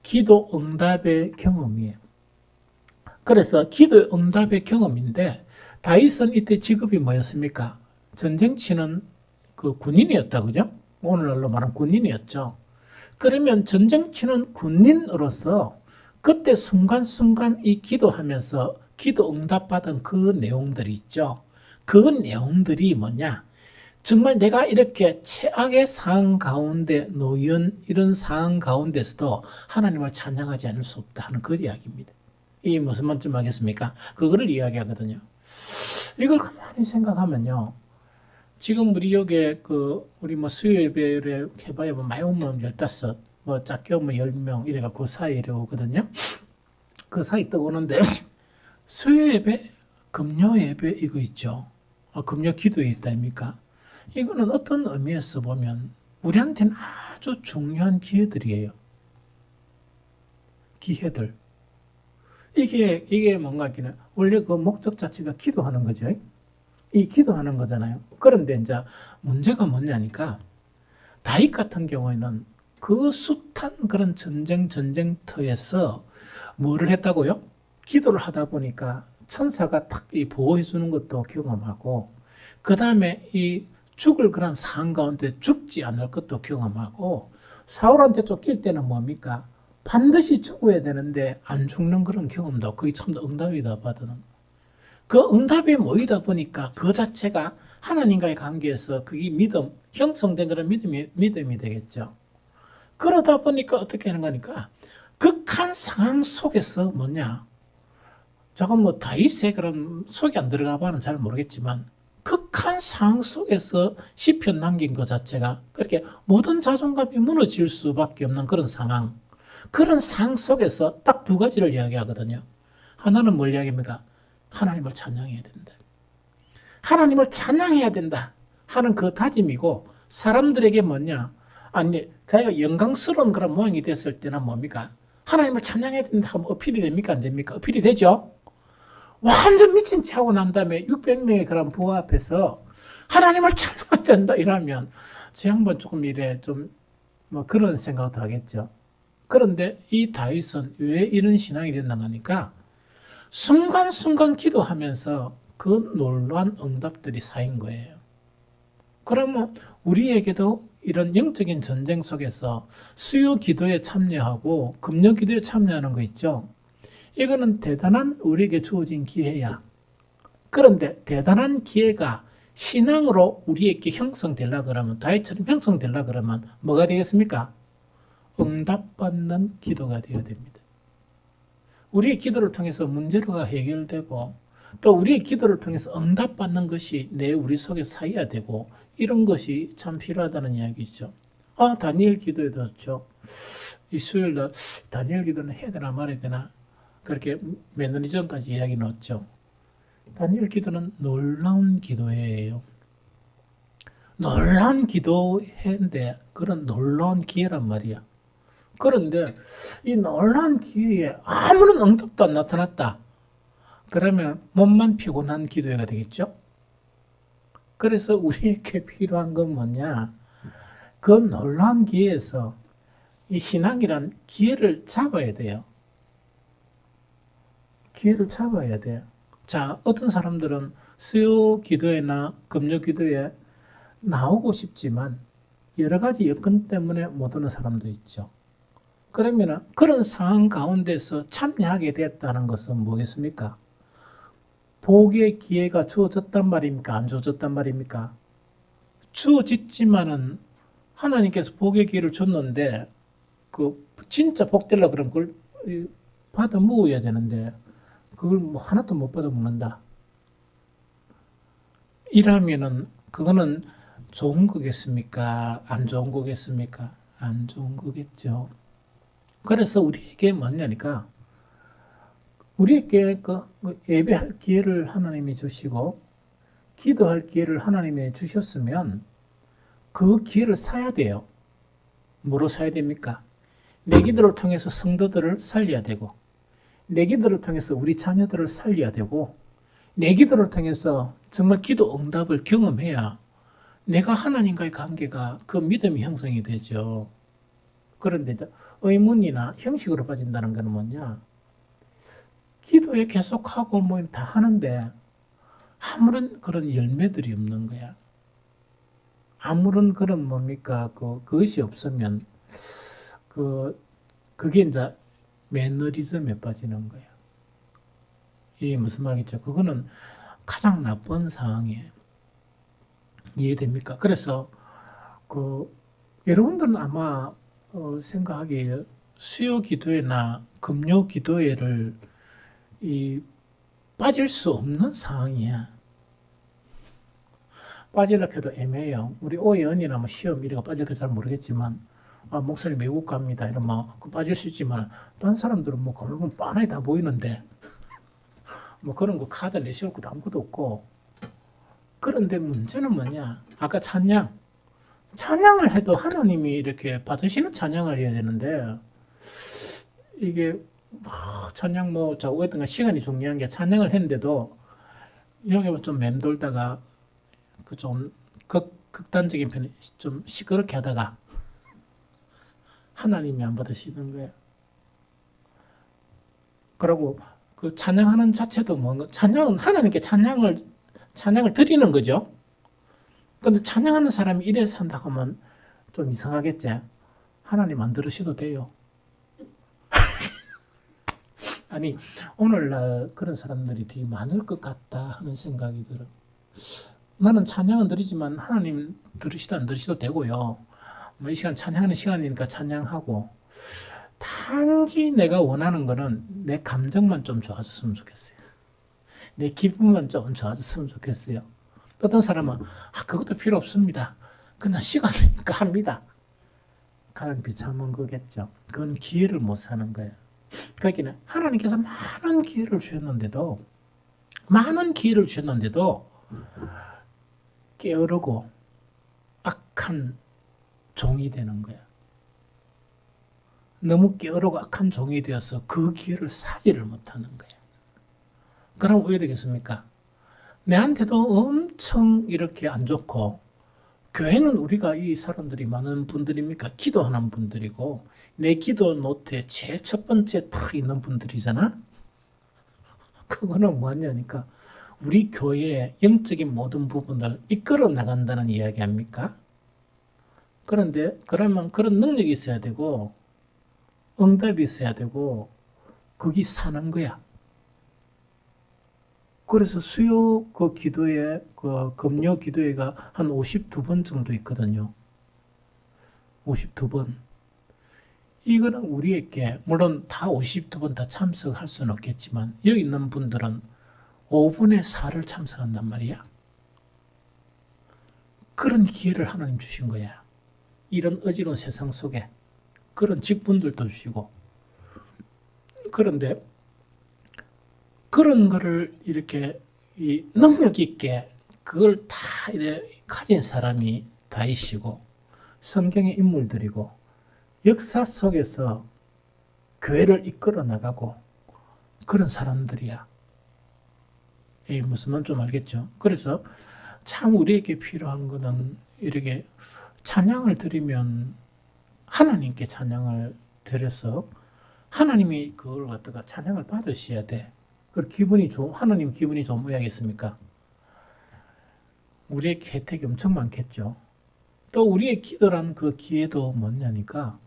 기도 응답의 경험이에요. 그래서 기도 응답의 경험인데, 다윗은 이때 직업이 뭐였습니까? 전쟁 치는 그 군인이었다, 그죠? 오늘날로 말하면 군인이었죠. 그러면 전쟁 치는 군인으로서 그때 순간순간 이 기도하면서 기도 응답받은 그 내용들이 있죠. 그 내용들이 뭐냐? 정말 내가 이렇게 최악의 상황 가운데 놓인 이런 상황 가운데서도 하나님을 찬양하지 않을 수 없다 하는 그 이야기입니다. 이 무슨 말인지 알겠습니까? 그거를 이야기하거든요. 이걸 가만히 생각하면요. 지금 우리 여기에 우리 수요 예배를 해봐야 많이 오면 15, 작게 오면 10명 이래가 그 사이에 오거든요. 그 사이 또 오는데 수요 예배, 금요 예배 이거 있죠. 금요 기도에 있다 아닙니까? 이거는 어떤 의미에서 보면 우리한테는 아주 중요한 기회들이에요. 기회들. 이게 뭔가 하기는 원래 그 목적 자체가 기도하는 거죠. 이 기도하는 거잖아요. 그런데 이제 문제가 뭐냐니까 다윗 같은 경우에는 그 숱한 그런 전쟁터에서 뭐를 했다고요? 기도를 하다 보니까 천사가 딱 보호해 주는 것도 경험하고 그 다음에 이 죽을 그런 상황 가운데 죽지 않을 것도 경험하고 사울한테 쫓길 때는 뭡니까? 반드시 죽어야 되는데 안 죽는 그런 경험도 그게 참 응답이다 받는 그 응답이 모이다 보니까 그 자체가 하나님과의 관계에서 그게 형성된 그런 믿음이 되겠죠. 그러다 보니까 어떻게 하는 거니까 극한 상황 속에서 뭐냐? 저건 다윗의 그런 속이 안 들어가 봐는 잘 모르겠지만 극한 상황 속에서 시편 남긴 것 자체가 그렇게 모든 자존감이 무너질 수밖에 없는 그런 상황. 그런 상황 속에서 딱 두 가지를 이야기하거든요. 하나는 뭘 이야기합니까? 하나님을 찬양해야 된다. 하나님을 찬양해야 된다 하는 그 다짐이고 사람들에게 뭐냐? 아니, 자기가 영광스러운 그런 모양이 됐을 때는 뭡니까? 하나님을 찬양해야 된다 하면 어필이 됩니까? 안 됩니까? 어필이 되죠? 완전 미친 채 하고 난 다음에 600명의 그런 부하 앞에서 하나님을 찬양해야 된다 이러면 저 양반 조금 이래 좀 뭐 그런 생각도 하겠죠. 그런데 이 다윗은 왜 이런 신앙이 됐나 하니까 순간순간 기도하면서 그 놀라운 응답들이 쌓인 거예요. 그러면 우리에게도 이런 영적인 전쟁 속에서 수요 기도에 참여하고 금요 기도에 참여하는 거 있죠. 이거는 대단한 우리에게 주어진 기회야. 그런데 대단한 기회가 신앙으로 우리에게 형성되려 그러면, 다윗처럼 형성되려 그러면 뭐가 되겠습니까? 응답받는 기도가 되어야 됩니다. 우리의 기도를 통해서 문제가 해결되고 또 우리의 기도를 통해서 응답받는 것이 우리 속에 쌓여야 되고 이런 것이 참 필요하다는 이야기죠. 다니엘 기도에도 좋죠. 이 수요일날 다니엘 기도는 해야 되나 말아야 되나 그렇게 몇 년 전까지 이야기 넣었죠. 다니엘 기도는 놀라운 기도회예요. 놀라운 기도회인데 그런 놀라운 기회란 말이야. 그런데 이 놀라운 기회에 아무런 응답도 안 나타났다. 그러면 몸만 피곤한 기도회가 되겠죠? 그래서 우리에게 필요한 건 뭐냐? 그 놀라운 기회에서 이 신앙이란 기회를 잡아야 돼요. 기회를 잡아야 돼요. 자, 어떤 사람들은 수요 기도회나 금요 기도회에 나오고 싶지만 여러 가지 여건 때문에 못 오는 사람도 있죠. 그러면 그런 상황 가운데서 참여하게 됐다는 것은 뭐겠습니까? 복의 기회가 주어졌단 말입니까? 안 주어졌단 말입니까? 주어졌지만은 하나님께서 복의 기회를 줬는데 그 진짜 복되려고 그러면 그걸 받아 먹어야 되는데 그걸 뭐 하나도 못 받아 먹는다. 이라면은 그거는 좋은 거겠습니까? 안 좋은 거겠습니까? 안 좋은 거겠죠. 그래서 우리에게 뭐냐니까 우리에게 그 예배할 기회를 하나님이 주시고 기도할 기회를 하나님이 주셨으면 그 기회를 사야 돼요. 뭐로 사야 됩니까? 내 기도를 통해서 성도들을 살려야 되고 내 기도를 통해서 우리 자녀들을 살려야 되고 내 기도를 통해서 정말 기도 응답을 경험해야 내가 하나님과의 관계가 그 믿음이 형성이 되죠. 그런데 의문이나 형식으로 빠진다는 건 뭐냐? 기도에 계속하고 뭐 다 하는데 아무런 그런 열매들이 없는 거야. 아무런 그런 뭡니까? 그것이 없으면 그게 이제 매너리즘에 빠지는 거야. 이게 무슨 말이죠? 그거는 가장 나쁜 상황이에요. 이해됩니까? 그래서 여러분들은 아마 생각하기에 수요 기도회나 금요 기도회를 빠질 수 없는 상황이야. 빠지려고 해도 애매해요. 우리 오해언이나 뭐 시험 이래가 빠질까 잘 모르겠지만 목사님 외국 갑니다 이러면 빠질 수 있지만 다른 사람들은 뭐 그런 뻔하게 다 보이는데 뭐 그런 거 카드 내세울 것도 아무것도 없고 그런데 문제는 뭐냐? 아까 찬양을 해도 하나님이 이렇게 받으시는 찬양을 해야 되는데 이게 찬양 자고 했던 건 시간이 중요한 게 찬양을 했는데도 여기 좀 맴돌다가 좀 극단적인 편에 좀 시끄럽게 하다가 하나님이 안 받으시는 거예요. 그리고 그 찬양하는 자체도 뭔가 찬양은 하나님께 찬양을 드리는 거죠. 근데 찬양하는 사람이 이래서 한다고 하면 좀 이상하겠지. 하나님 안 들으셔도 돼요. 아니 오늘날 그런 사람들이 되게 많을 것 같다 하는 생각이 들어. 나는 찬양은 드리지만 하나님 들으시도 안 들으셔도 되고요. 뭐 이 시간 찬양하는 시간이니까 찬양하고 단지 내가 원하는 거는 내 감정만 좀 좋아졌으면 좋겠어요. 내 기분만 좀 좋아졌으면 좋겠어요. 어떤 사람은 그것도 필요 없습니다. 그냥 시간이니까 합니다. 가장 비참한 거겠죠. 그건 기회를 못 사는 거예요. 그러니까 하나님께서 많은 기회를 주셨는데도 게으르고 악한 종이 되는 거야. 너무 게으르고 악한 종이 되어서 그 기회를 사지를 못하는 거야. 그럼 왜 되겠습니까? 내한테도 엄청 이렇게 안 좋고 교회는 우리가 이 사람들이 많은 분들입니까? 기도하는 분들이고 내 기도 노트에 제일 첫 번째 딱 있는 분들이잖아. 그거는 뭐냐니까 우리 교회의 영적인 모든 부분을 이끌어 나간다는 이야기 아닙니까? 그런데 그러면 그런 능력이 있어야 되고 응답이 있어야 되고 거기 사는 거야. 그래서 수요 그 기도에 그 금요 기도회가 한 52번 정도 있거든요. 52번. 이거는 우리에게 물론 다 52번 다 참석할 수는 없겠지만 여기 있는 분들은 5분의 4를 참석한단 말이야. 그런 기회를 하나님 주신 거야. 이런 어지러운 세상 속에 그런 직분들도 주시고 그런데 그런 거를 이렇게 이 능력 있게 그걸 다 이렇게 가진 사람이 다이시고 성경의 인물들이고 역사 속에서 교회를 이끌어 나가고 그런 사람들이야. 이 무슨 말 좀 알겠죠? 그래서 참 우리에게 필요한 거는 이렇게 찬양을 드리면 하나님께 찬양을 드려서 하나님이 그걸 갖다가 찬양을 받으셔야 돼. 그 기분이 하나님 기분이 좋은 모양이겠습니까? 우리에게 혜택이 엄청 많겠죠. 또 우리의 기도란 그 기회도 뭐냐니까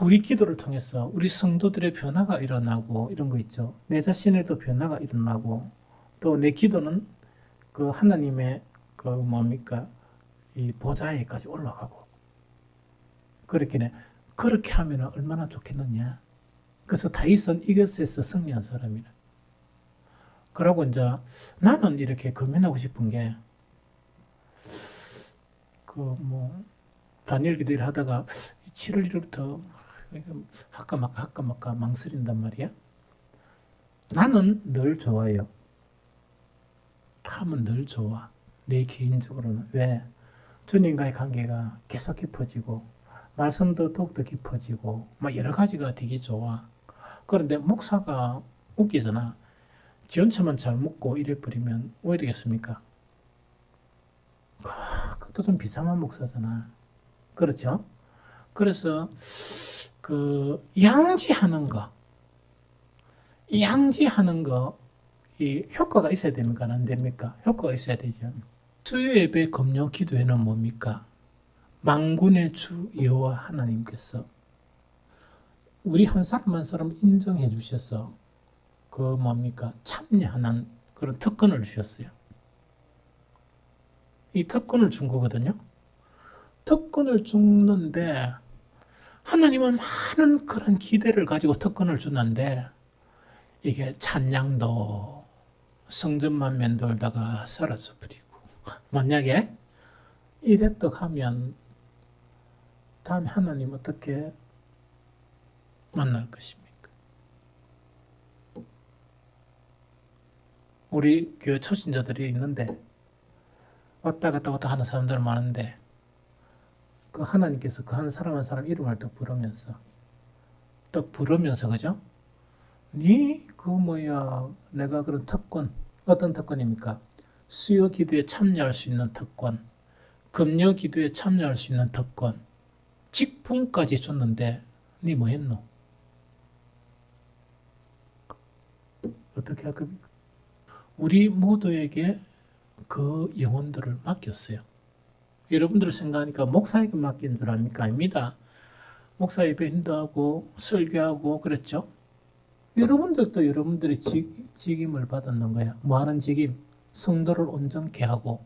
우리 기도를 통해서 우리 성도들의 변화가 일어나고 이런 거 있죠. 내 자신에도 변화가 일어나고 또 내 기도는 그 하나님의 그 뭡니까 이 보좌에까지 올라가고 그렇게 하면 얼마나 좋겠느냐. 그래서 다윗은 이것에서 승리한 사람이라. 그러고 이제 나는 이렇게 고민하고 싶은 게 다니엘 기도를 하다가 7월 1일부터 할까 말까 망설인단 말이야. 나는 늘 좋아요. 하면 늘 좋아. 내 개인적으로는. 왜? 주님과의 관계가 계속 깊어지고 말씀도 더욱더 깊어지고 막 여러 가지가 되게 좋아. 그런데 목사가 웃기잖아. 지원처만 잘 묻고 이래버리면 왜 되겠습니까? 그것도 좀 비참한 목사잖아. 그렇죠? 그래서 양지하는 거 이 효과가 있어야 됩니까? 안 됩니까? 효과가 있어야 되죠. 수요 예배 금요 기도회는 뭡니까? 만군의 주 여호와 하나님께서 우리 한 사람 한 사람 인정해 주셔서 참여하는 그런 특권을 주셨어요. 이 특권을 준 거거든요. 특권을 주는데 하나님은 많은 그런 기대를 가지고 특권을 주는데 이게 찬양도 성전만 맴돌다가 사라져 버리고 만약에 이랬다 하면 다음에 하나님 어떻게 만날 것입니까? 우리 교회 초신자들이 있는데 왔다 갔다 하는 사람들 많은데 그 하나님께서 그 한 사람 한 사람 이름을 또 부르면서 그죠? 내가 그런 특권 어떤 특권입니까? 수요 기도에 참여할 수 있는 특권, 금요 기도에 참여할 수 있는 특권, 직분까지 줬는데 니 뭐 했노? 어떻게 할 겁니까? 우리 모두에게 그 영혼들을 맡겼어요. 여러분들 생각하니까 목사에게 맡긴 줄 압니까? 아닙니다. 목사 예배 인도하고 설교하고 그랬죠. 여러분들도 여러분들의 직임을 받았는 거야. 뭐하는 직임? 성도를 온전케 하고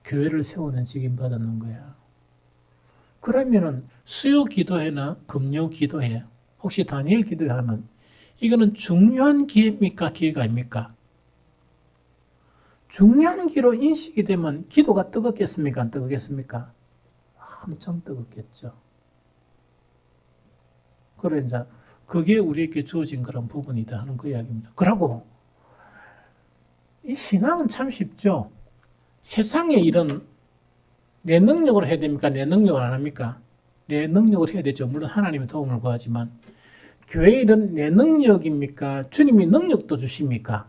교회를 세우는 직임 받았는 거야. 그러면은 수요 기도회나 금요 기도회 혹시 다니엘 기도회 하면 이거는 중요한 기회입니까? 기회가 아닙니까? 중요한 기로 인식이 되면 기도가 뜨겁겠습니까? 안 뜨겁겠습니까? 엄청 뜨겁겠죠. 그래 이제 그게 우리에게 주어진 그런 부분이다 하는 그 이야기입니다. 그러고 이 신앙은 참 쉽죠. 세상에 이런 내 능력으로 해야 됩니까? 내 능력을 안 합니까? 내 능력으로 해야 되죠. 물론 하나님의 도움을 구하지만 교회 일은 내 능력입니까? 주님이 능력도 주십니까?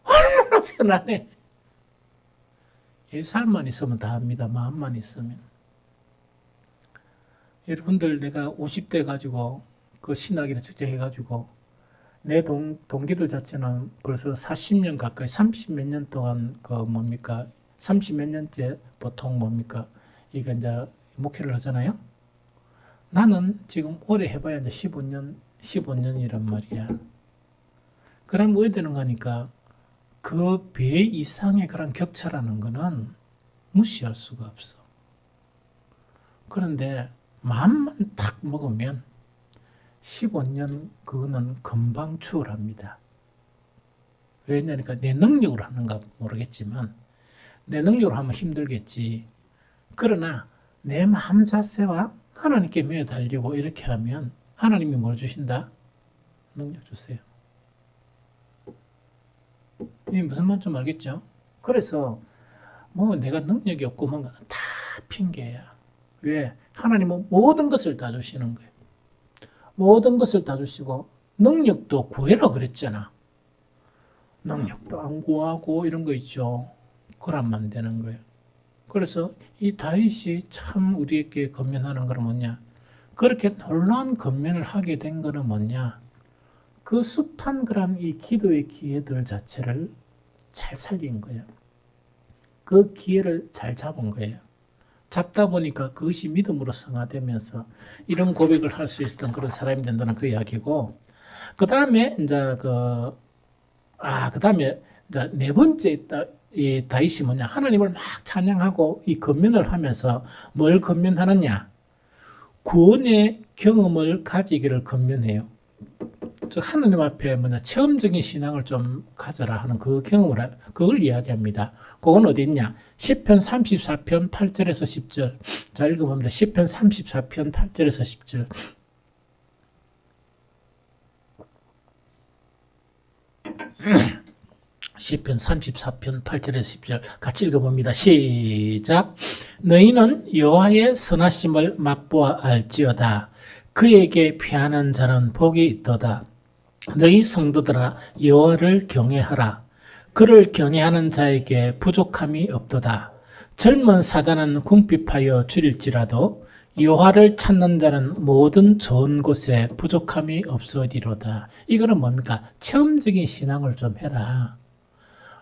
얼마나 편안해. 살만 있으면 다 합니다. 마음만 있으면. 여러분들 내가 50대 가지고 그 신학이라 축제해가지고 내 동기들 자체는 벌써 40년 가까이 30 몇 년 동안 그 뭡니까 30 몇 년째 보통 뭡니까 이거 이제 목회를 하잖아요. 나는 지금 오래 해봐야 이제 15년이란 말이야. 그럼 왜 되는가 하니까 그 배 이상의 그런 격차라는 거는 무시할 수가 없어. 그런데 마음만 탁 먹으면 15년 그거는 금방 추월합니다. 왜냐니까 내 능력으로 하는가 모르겠지만 내 능력으로 하면 힘들겠지. 그러나 내 마음 자세와 하나님께 매달리고 이렇게 하면 하나님이 뭘 주신다? 능력 주세요. 이 무슨 말인지 좀 알겠죠? 그래서 뭐 내가 능력이 없고 뭔가 다 핑계야. 왜? 하나님은 모든 것을 다 주시는 거예요. 모든 것을 다 주시고 능력도 구해라 그랬잖아. 능력도 안 구하고 이런 거 있죠. 그러면 안 되는 거예요. 그래서 이 다윗이 참 우리에게 건면하는 거는 뭐냐? 그렇게 놀라운 건면을 하게 된 거는 뭐냐? 그 숱한 그런 이 기도의 기회들 자체를 잘 살린 거예요. 그 기회를 잘 잡은 거예요. 잡다 보니까 그것이 믿음으로 승화되면서 이런 고백을 할 수 있었던 그런 사람이 된다는 그 이야기고, 그 다음에 이제 그 다음에 이제 네 번째 이 다윗이 뭐냐? 하나님을 막 찬양하고 이 건면을 하면서 뭘 건면하느냐? 구원의 경험을 가지기를 건면해요. 즉 하나님 앞에 뭐냐 체험적인 신앙을 좀 가져라 하는 그 경험을 그걸 이야기합니다. 그건 어디 있냐? 시편 34편 8절에서 10절. 자 읽어봅니다. 시편 34편 8절에서 10절. 시편 34편 8절에서 10절 같이 읽어봅니다. 시작. 너희는 여호와의 선하심을 맛보아 알지어다. 그에게 피하는 자는 복이 있도다. 너희 성도들아 여호와를 경외하라. 그를 경외하는 자에게 부족함이 없도다. 젊은 사자는 궁핍하여 줄일지라도 여호와를 찾는 자는 모든 좋은 곳에 부족함이 없으리로다. 이거는 뭡니까? 체험적인 신앙을 좀 해라.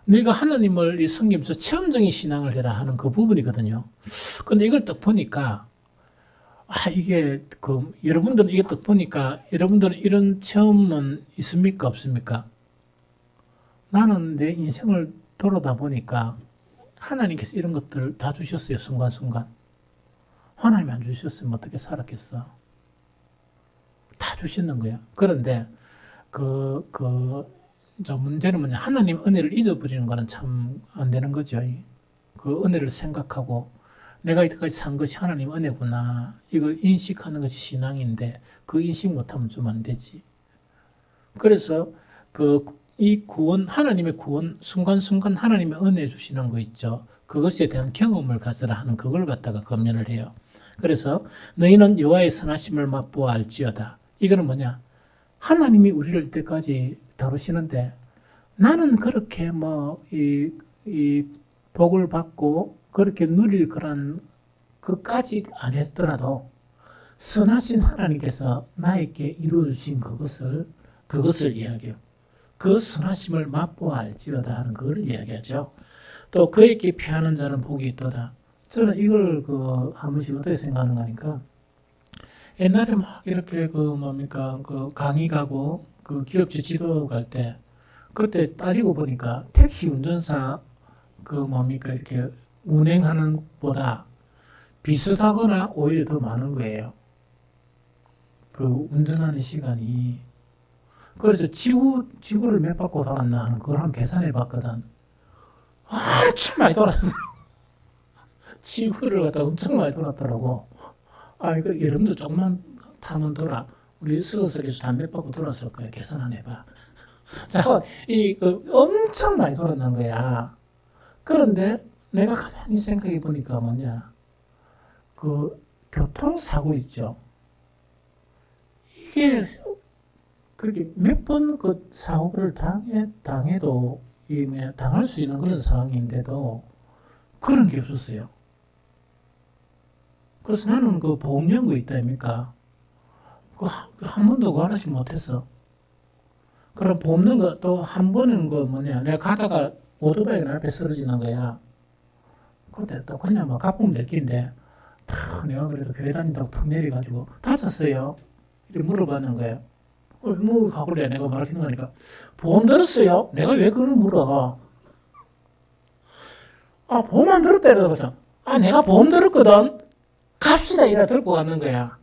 네가 하나님을 섬기면서 체험적인 신앙을 해라 하는 그 부분이거든요. 근데 이걸 딱 보니까 이게 여러분들은 이게 딱 보니까 여러분들은 이런 체험은 있습니까? 없습니까? 나는 내 인생을 돌아다 보니까 하나님께서 이런 것들을 다 주셨어요. 순간순간. 하나님이 안 주셨으면 어떻게 살았겠어? 다 주시는 거야. 그런데 문제는 뭐냐? 하나님 은혜를 잊어버리는 거는 참 안 되는 거죠. 그 은혜를 생각하고 내가 이때까지 산 것이 하나님 은혜구나. 이걸 인식하는 것이 신앙인데 그 인식 못하면 좀 안 되지. 그래서 이 구원, 하나님의 구원, 순간순간 하나님의 은혜 주시는 거 있죠. 그것에 대한 경험을 가져라 하는 그걸 갖다가 건면을 해요. 그래서 너희는 여호와의 선하심을 맛보아 알지어다. 이거는 뭐냐? 하나님이 우리를 이때까지 다루시는데 나는 그렇게 이 복을 받고 그렇게 누릴 그런 그까지 안 했더라도 선하신 하나님께서 나에게 이루어주신 그것을 이야기해요. 그 선하심을 맛보아 알지어다 하는 그걸 이야기하죠. 또 그에게 피하는 자는 복이 있도다. 저는 이걸 한 번씩 어떻게 생각하는가 하니까 옛날에 막 이렇게 강의 가고 기업체 지도 갈 때 그때 따지고 보니까 택시 운전사 이렇게 운행하는 보다 비슷하거나 오히려 더 많은 거예요. 운전하는 시간이. 그래서 지구를 몇 바퀴 돌았나 하는 그걸 한번 계산해 봤거든. 엄청 많이 돌았네. 지구를 갖다 엄청 많이 돌았더라고. 이거 여러분도 조금만 타면 우리 스거스에서 다 몇 바퀴 돌았을 거야. 계산 안 해봐. 자, 엄청 많이 돌았는 거야. 그런데 내가 가만히 생각해 보니까 뭐냐. 교통사고 있죠. 이게 그렇게 몇 번 사고를 당해도 당할 수 있는 그런 상황인데도 그런 게 없었어요. 그래서 나는 그 보험 연구 있다 아닙니까? 한 번도 그거 하나씩 못했어. 그럼 보험 연구 또 한 번은 그 뭐냐, 내가 가다가 오토바이가 내 앞에 쓰러지는 거야. 그때 또 그냥 막 갚으면 될 긴데, 내가 그래도 교회 다닌다고 탁 내려가지고 다쳤어요. 이렇게 물어봤는 거예요. 뭐 하고 그래 내가 말하는 거니까 보험 들었어요? 내가 왜 그걸 물어? 보험 안 들었다 이러거든. 내가 보험 들었거든. 갑시다 이래 들고 가는 거야.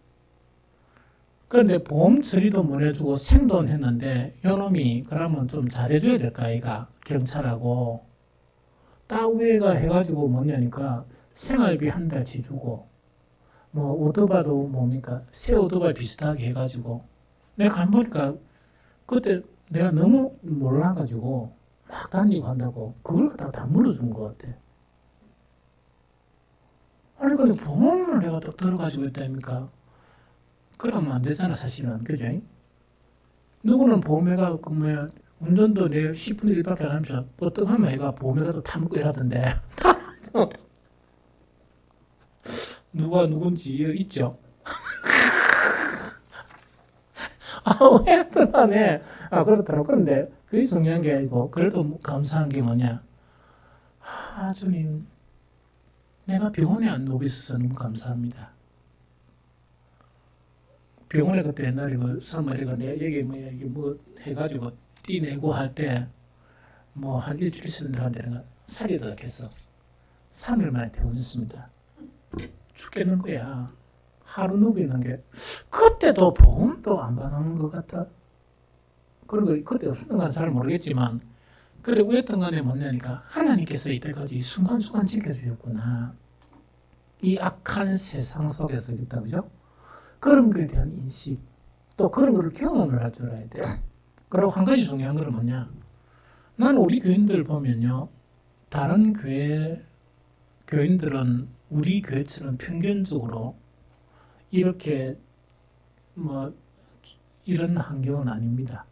그런데 보험 처리도 못 해주고 생돈 했는데 요놈이 그러면 좀 잘해줘야 될까 아이가 경찰하고 딱 위에가 해가지고 뭐냐니까 생활비 한 달치 주고 뭐 오토바이도 뭡니까 새 오토바이 비슷하게 해가지고 내가 간 보니까 그때 내가 너무 몰라가지고 막 다니고 한다고 그걸 갖다가 다 물어준 것 같아. 아니 근데 보험을 내가 또 들어가지고 있다니까 그러면 안 되잖아 사실은. 그죠? 누구는 보험회가 그 뭐야 운전도 내 10분의 1밖에 안 하면서 뻗떡하면 애가 보험회가도 타먹고 이러던데 누가 누군지 있죠? 왜 하여튼간에 그렇더라고. 그런데 그게 중요한 게 아니고 그래도 감사한 게 뭐냐, 주님 내가 병원에 안 누워 있어서 너무 감사합니다. 병원에 그때 옛날에 그 사마리가 내 여기 뭐야 이게 뭐 해가지고 띠내고 할 때 뭐 한 일주일 있었는데 내가 살이 더 했어. 3일 만에 퇴원했습니다. 죽겠는 거야. 하루 누워 있는 게 그때도 보험도 안 받는 것 같아. 그런 거 그때 없었던 건 잘 모르겠지만 그래 왜였던 간에 뭐냐니까 하나님께서 이때까지 순간순간 지켜주셨구나. 이 악한 세상 속에서 있다 그죠? 그런 거에 대한 인식 또 그런 거를 경험을 할 줄 알아야 돼요. 그리고 한 가지 중요한 건 뭐냐, 나는 우리 교인들 보면요 다른 교인들은 우리 교회처럼 평균적으로 이렇게 뭐 이런 환경은 아닙니다.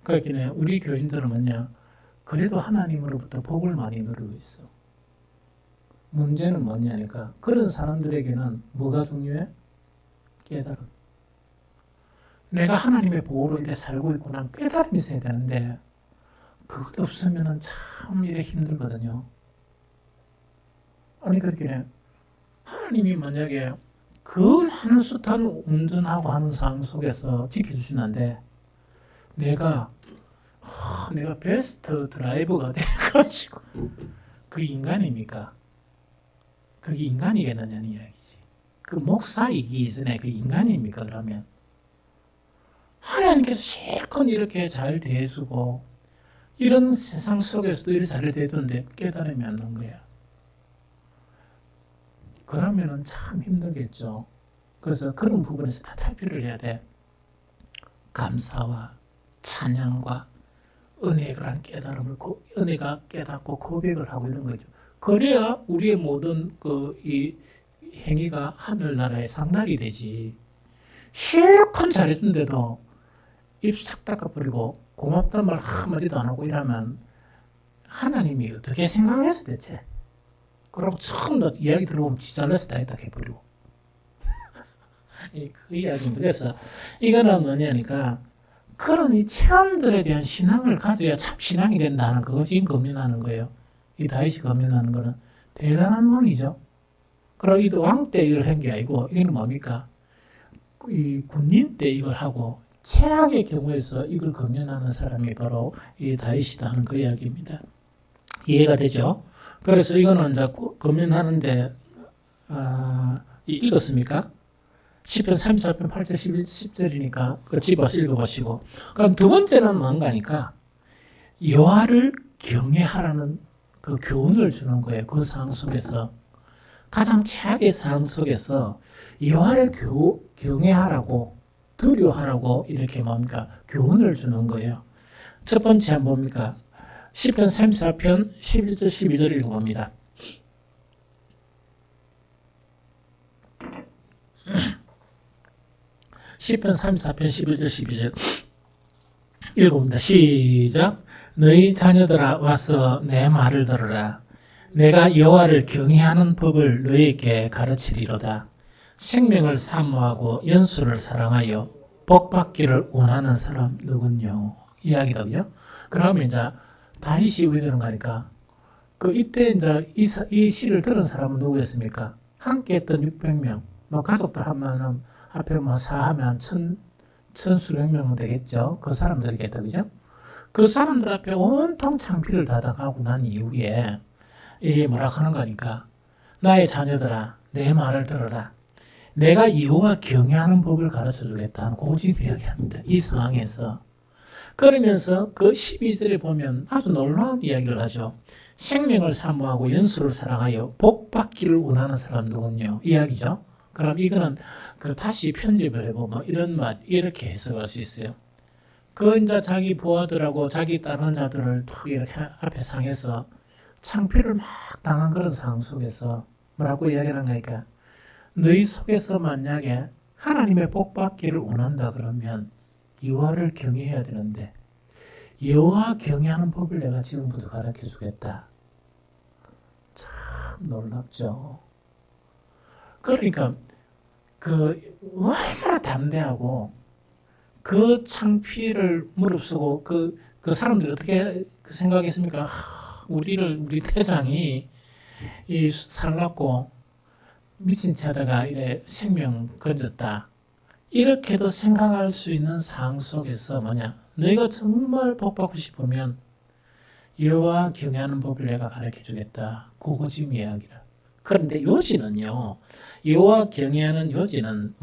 그러니까 우리 교인들은 뭐냐, 그래도 하나님으로부터 복을 많이 누리고 있어. 문제는 뭐냐니까 그런 사람들에게는 뭐가 중요해? 깨달음. 내가 하나님의 보호로 이렇게 살고 있구나 깨달음이 있어야 되는데 그것 없으면 참 이래 힘들거든요. 아니 그렇게 하나님이 만약에 그 많은 숱한 운전하고 하는 상황 속에서 지켜주시는데 내가 베스트 드라이버가 돼가지고 그게 인간입니까? 그게 인간이겠느냐는 이야기지. 그 목사이기 이전에 그 인간입니까? 그러면 하나님께서 실컷 이렇게 잘 대해주고 이런 세상 속에서도 이렇게 잘 대해주는데 깨달음이 안 난 거야. 그러면은 참 힘들겠죠. 그래서 그런 부분에서 다 탈피를 해야 돼. 감사와 찬양과 은혜에 관한 깨달음을 은혜가 깨닫고 고백을 하고 이런 거죠. 그래야 우리의 모든 이 행위가 하늘나라의 상달이 되지. 실컷 잘했는데도 입 싹 닦아버리고 고맙다는 말 한마디도 안 하고 이러면 하나님이 어떻게 생각했어 대체? 그러고 처음 이야기 들어보면 지잘났어 다 했다 해버리고 그 이야기입니다. 그래서 이거는 뭐냐니까 그런 이 체험들에 대한 신앙을 가져야 참 신앙이 된다는 그거 지금 고민하는 거예요. 이 다윗이 고민하는 거는 대단한 왕이죠. 그리고 이 왕 때 이걸 한 게 아니고 이건 뭡니까? 이 군인 때 이걸 하고 최악의 경우에서 이걸 검면하는 사람이 바로 이 다윗이다 하는 그 이야기입니다. 이해가 되죠? 그래서 이거는 이제 검면하는데 읽었습니까? 시편 34편 8절 10절이니까 그 집어서 읽어보시고. 그럼 두 번째는 뭔가니까 여호와를 경외하라는 그 교훈을 주는 거예요. 그 상황 속에서 가장 최악의 상황 속에서 여호와를 경외하라고 두려워하라고 이렇게 뭡니까 교훈을 주는 거예요. 첫 번째 한번 뭡니까? 시편 34편 11절 12절 읽어봅니다. 시편 34편 11절 12절 읽어봅니다. 시작. 너희 자녀들아 와서 내 말을 들으라. 내가 여호와를 경외하는 법을 너에게 가르치리로다. 생명을 사모하고 연수를 사랑하여 복 받기를 원하는 사람 누군요? 이야기다, 그죠? 그러면 이제 다윗이 왜 그런 거니까 그 이때 이제 이 시를 들은 사람은 누구였습니까? 함께 했던 600명, 뭐 가족들 하면은 앞에 뭐 사하면 천수백 명 되겠죠. 그 사람들이겠다, 그죠? 그 사람들 앞에 온통 창피를 받아가고 난 이후에 이 뭐라 하는 거니까 나의 자녀들아 내 말을 들어라. 내가 여호와 경외하는 법을 가르쳐 주겠다는 고집 이야기합니다. 이 상황에서. 그러면서 그 12절에 보면 아주 놀라운 이야기를 하죠. 생명을 사모하고 연수를 사랑하여 복 받기를 원하는 사람 누군요? 이야기죠. 그럼 이거는 그 다시 편집을 해보면 이런 말 이렇게 해석할 수 있어요. 그 이제 자기 부하들하고 자기 다른 자들을 툭 이렇게 앞에 상해서 창피를 막 당한 그런 상황 속에서 뭐라고 이야기하는 거니까 너희 속에서 만약에 하나님의 복 받기를 원한다 그러면 여호와를 경외해야 되는데 여호와 경외하는 법을 내가 지금부터 가르쳐 주겠다. 참 놀랍죠. 그러니까 그 얼마나 담대하고 그 창피를 무릅쓰고 그 사람들이 어떻게 생각했습니까? 우리 대장이 이 살랐고 미친 채다가 이래 생명 건졌다. 이렇게도 생각할 수 있는 상황 속에서 뭐냐? 너희가 정말 복 받고 싶으면 여호와 경외하는 법을 내가 가르쳐 주겠다. 그거 지금 이야기라. 그런데 요지는요. 여호와 경외하는 요지는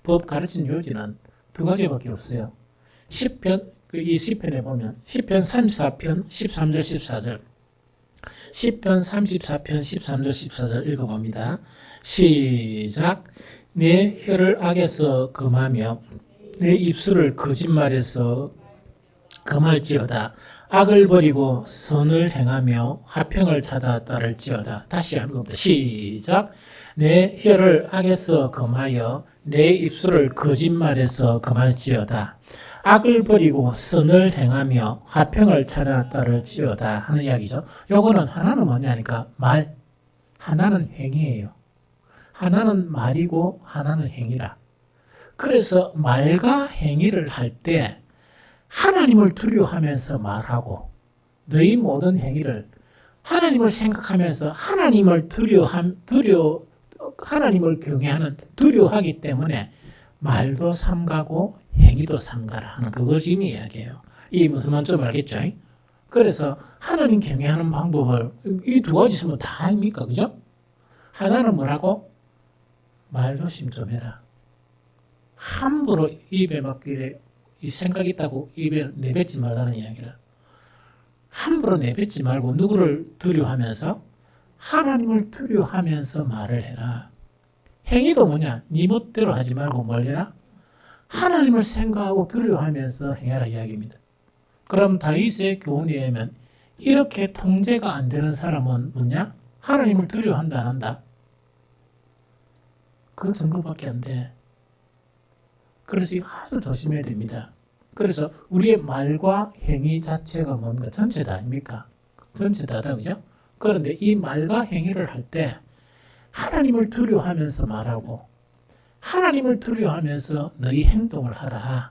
법 가르친 요지는 두 가지밖에 없어요. 시편 이 시편에 보면 시편 34편 13절 14절 시편 34편 13절 14절 읽어봅니다. 시작. 내 혀를 악에서 금하며 내 입술을 거짓말에서 금할지어다. 악을 버리고 선을 행하며 화평을 찾아 따를지어다. 다시 한번 시작. 내 혀를 악에서 금하여 내 입술을 거짓말에서 금할지어다. 악을 버리고 선을 행하며 화평을 찾아 따를지어다 하는 이야기죠. 요거는 하나는 뭐냐니까 말, 하나는 행위예요. 하나는 말이고 하나는 행위라. 그래서 말과 행위를 할 때 하나님을 두려워하면서 말하고 너희 모든 행위를 하나님을 생각하면서 하나님을 하나님을 경외하는 두려워하기 때문에 말도 삼가고 행위도 삼가라 하는 그걸 지금 이야기해요. 이 무슨 말인지 좀 알겠죠? 그래서 하나님 경외하는 방법을 이 두 가지 있으면 다 아닙니까? 그죠? 하나는 뭐라고? 말 조심 좀 해라. 함부로 입에 막 이래 이 생각이 있다고 입에 내뱉지 말라는 이야기라. 함부로 내뱉지 말고 누구를 두려워하면서 하나님을 두려워하면서 말을 해라. 행위도 뭐냐? 네 멋대로 하지 말고 뭘 해라? 하나님을 생각하고 두려워하면서 행해라 이야기입니다. 그럼 다윗의 교훈에 의하면 이렇게 통제가 안 되는 사람은 뭐냐? 하나님을 두려워한다 안 한다? 그 증거밖에 안 돼. 그래서 아주 조심해야 됩니다. 그래서 우리의 말과 행위 자체가 뭡니까? 전체다 아닙니까? 전체다다, 그죠? 그런데 이 말과 행위를 할 때 하나님을 두려워하면서 말하고 하나님을 두려워하면서 너희 행동을 하라.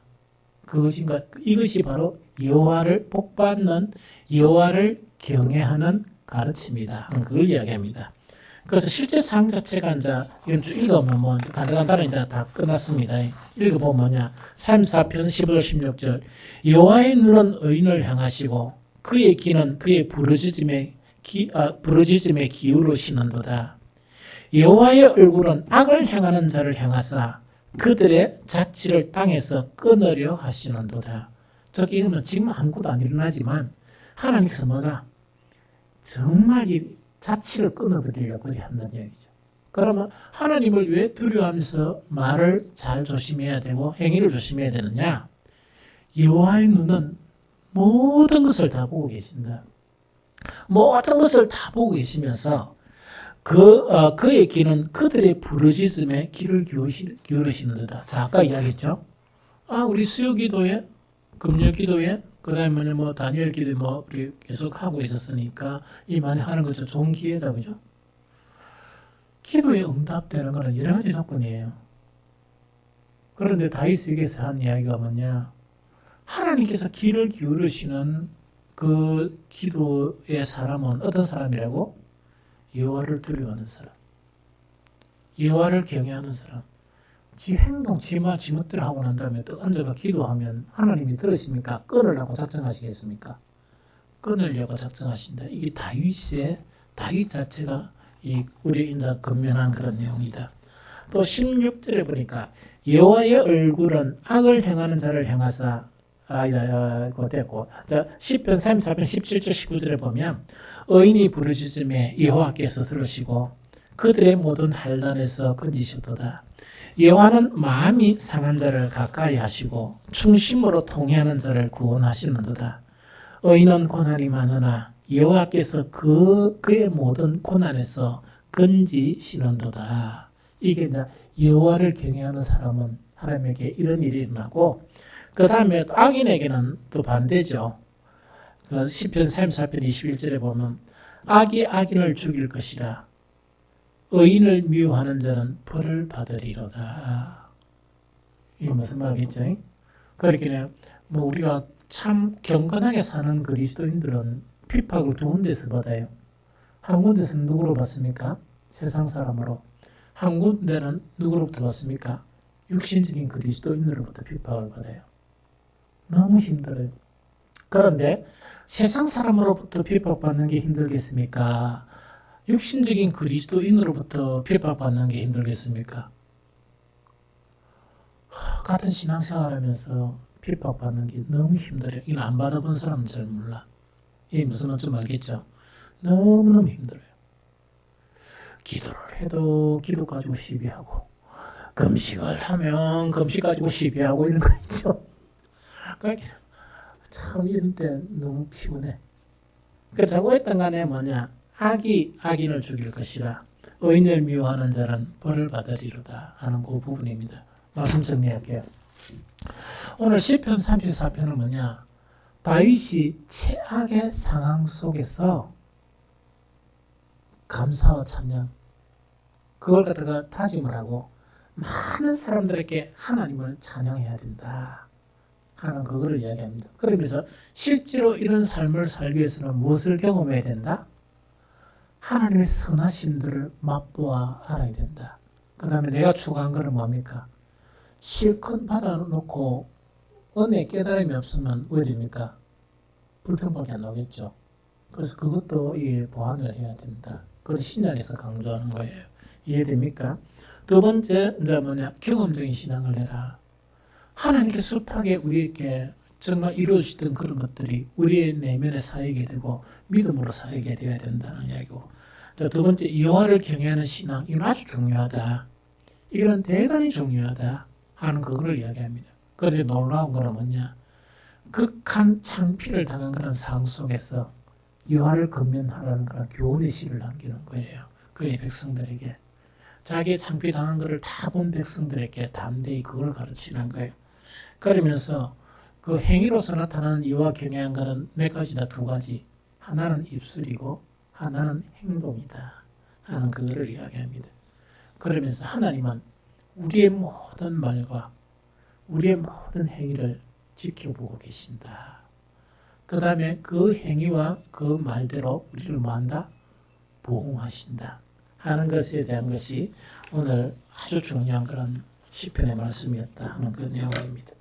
이것이 바로 여호와를 복받는 여호와를 경외하는 가르침이다. 그걸 이야기합니다. 그래서 실제 상 자체가 이제 이건 쭉 읽어보면 뭐 간단한 이제 다 끝났습니다. 읽어보면 뭐냐? 34편 15절 16절 여호와의 눈은 의인을 향하시고 그의 귀는 그의 부르짖음에 기울으시는도다. 여호와의 얼굴은 악을 행하는 자를 향하사 그들의 자취를 땅에서 끊으려 하시는도다. 저기 이러면 지금 아무것도 안 일어나지만 하나님께서 뭐가 정말 이 자취를 끊어버리려고 한다는 얘기죠. 그러면 하나님을 왜 두려워하면서 말을 잘 조심해야 되고 행위를 조심해야 되느냐? 여호와의 눈은 모든 것을 다 보고 계신다. 모든 것을 다 보고 계시면서 그의 귀는 그들의 부르짖음에 귀를 기울이시는 듯다. 자, 아까 이야기했죠. 우리 수요 기도에, 금요 기도에, 그 다음에 뭐 다니엘 기도 뭐 우리 계속 하고 있었으니까 이 많이 하는 거죠. 좋은 기회다, 그죠? 기도에 응답되는 것은 여러 가지 조건이에요. 그런데 다윗에게서 한 이야기가 뭐냐? 하나님께서 귀를 기울이시는 그 기도의 사람은 어떤 사람이라고? 여호와를 두려워하는 사람, 여호와를 경외하는 사람. 지 행동, 지 말, 지 멋대로 하고 난 다음에 또 앉아가 기도하면 하나님이 들으십니까? 끊으려고 작정하시겠습니까? 끊으려고 작정하신다. 이게 다윗 자체가 우리 인자 건면한 그런 내용이다. 또 16절에 보니까 여호와의 얼굴은 악을 행하는 자를 향하사 됐고, 시편 34편 17절 19절에 보면 의인이 부르짖음에 여호와께서 들으시고 그들의 모든 한란에서 건지셨도다. 여호와는 마음이 상한 자를 가까이 하시고 충심으로 통회하는 자를 구원하시는도다. 의인은 고난이 많으나 여호와께서 그의 모든 고난에서 건지시는도다. 이게 이제 여호와를 경외하는 사람은 하나님에게 이런 일이 일어나고, 그 다음에 악인에게는 또 반대죠. 그 시편 34편 21절에 보면 악이 악인을 죽일 것이라 의인을 미워하는 자는 벌을 받으리로다. 이게 무슨 말이겠죠? 그러니까 뭐 우리가 참 경건하게 사는 그리스도인들은 핍박을 두 군데서 받아요. 한 군데서는 누구로 받습니까? 세상 사람으로. 한 군데는 누구로부터 받습니까? 육신적인 그리스도인으로부터 핍박을 받아요. 너무 힘들어요. 그런데 세상 사람으로부터 핍박받는 게 힘들겠습니까? 육신적인 그리스도인으로부터 핍박받는 게 힘들겠습니까? 같은 신앙생활하면서 핍박받는 게 너무 힘들어요. 이거 안 받아본 사람은 잘 몰라. 이게 무슨 말인지 알겠죠? 너무너무 힘들어요. 기도를 해도 기도 가지고 시비하고, 금식을 하면 금식 가지고 시비하고 이런 거 있죠. 그러니까 참 이런 때 너무 피곤해. 그래서 자고 했던 간에 뭐냐? 악이 악인을 죽일 것이라 의인을 미워하는 자는 벌을 받으리로다 하는 그 부분입니다. 말씀 정리할게요. 오늘 시편 34편은 뭐냐? 다윗이 최악의 상황 속에서 감사와 찬양, 그걸 갖다가 다짐을 하고 많은 사람들에게 하나님을 찬양해야 된다 하는 그거를 이야기합니다. 그러면서 실제로 이런 삶을 살기 위해서는 무엇을 경험해야 된다? 하나님의 선하심들을 맛보아 알아야 된다. 그 다음에 내가 추구한 것은 뭡니까? 실컷 받아놓고 은혜 깨달음이 없으면 왜 됩니까? 불평밖에 안 나오겠죠. 그래서 그것도 보완을 해야 된다. 그걸 신약에서 강조하는 거예요. 이해됩니까? 두 번째, 이제 뭐냐? 경험적인 신앙을 해라. 하나님께 숱하게 우리에게 정말 이루어지던 그런 것들이 우리의 내면에 쌓이게 되고 믿음으로 쌓이게 되어야 된다는 이야기고, 두 번째, 여호와를 경외하는 신앙, 이건 아주 중요하다. 이건 대단히 중요하다 하는 그걸 이야기합니다. 그런데 놀라운 거는 뭐냐? 극한 창피를 당한 그런 상황 속에서 여호와를 근면하라는 그런 교훈의 시를 남기는 거예요. 그의 백성들에게. 자기의 창피당한 것을 다 본 백성들에게 담대히 그걸 가르치는 거예요. 그러면서 그 행위로서 나타나는 여호와 경외한 것은 몇 가지다? 두 가지. 하나는 입술이고 하나는 행동이다 하는 그거를 이야기합니다. 그러면서 하나님은 우리의 모든 말과 우리의 모든 행위를 지켜보고 계신다. 그 다음에 그 행위와 그 말대로 우리를 뭐한다? 보호하신다 하는 것에 대한 것이 오늘 아주 중요한 그런 시편의 말씀이었다 하는 그 내용입니다.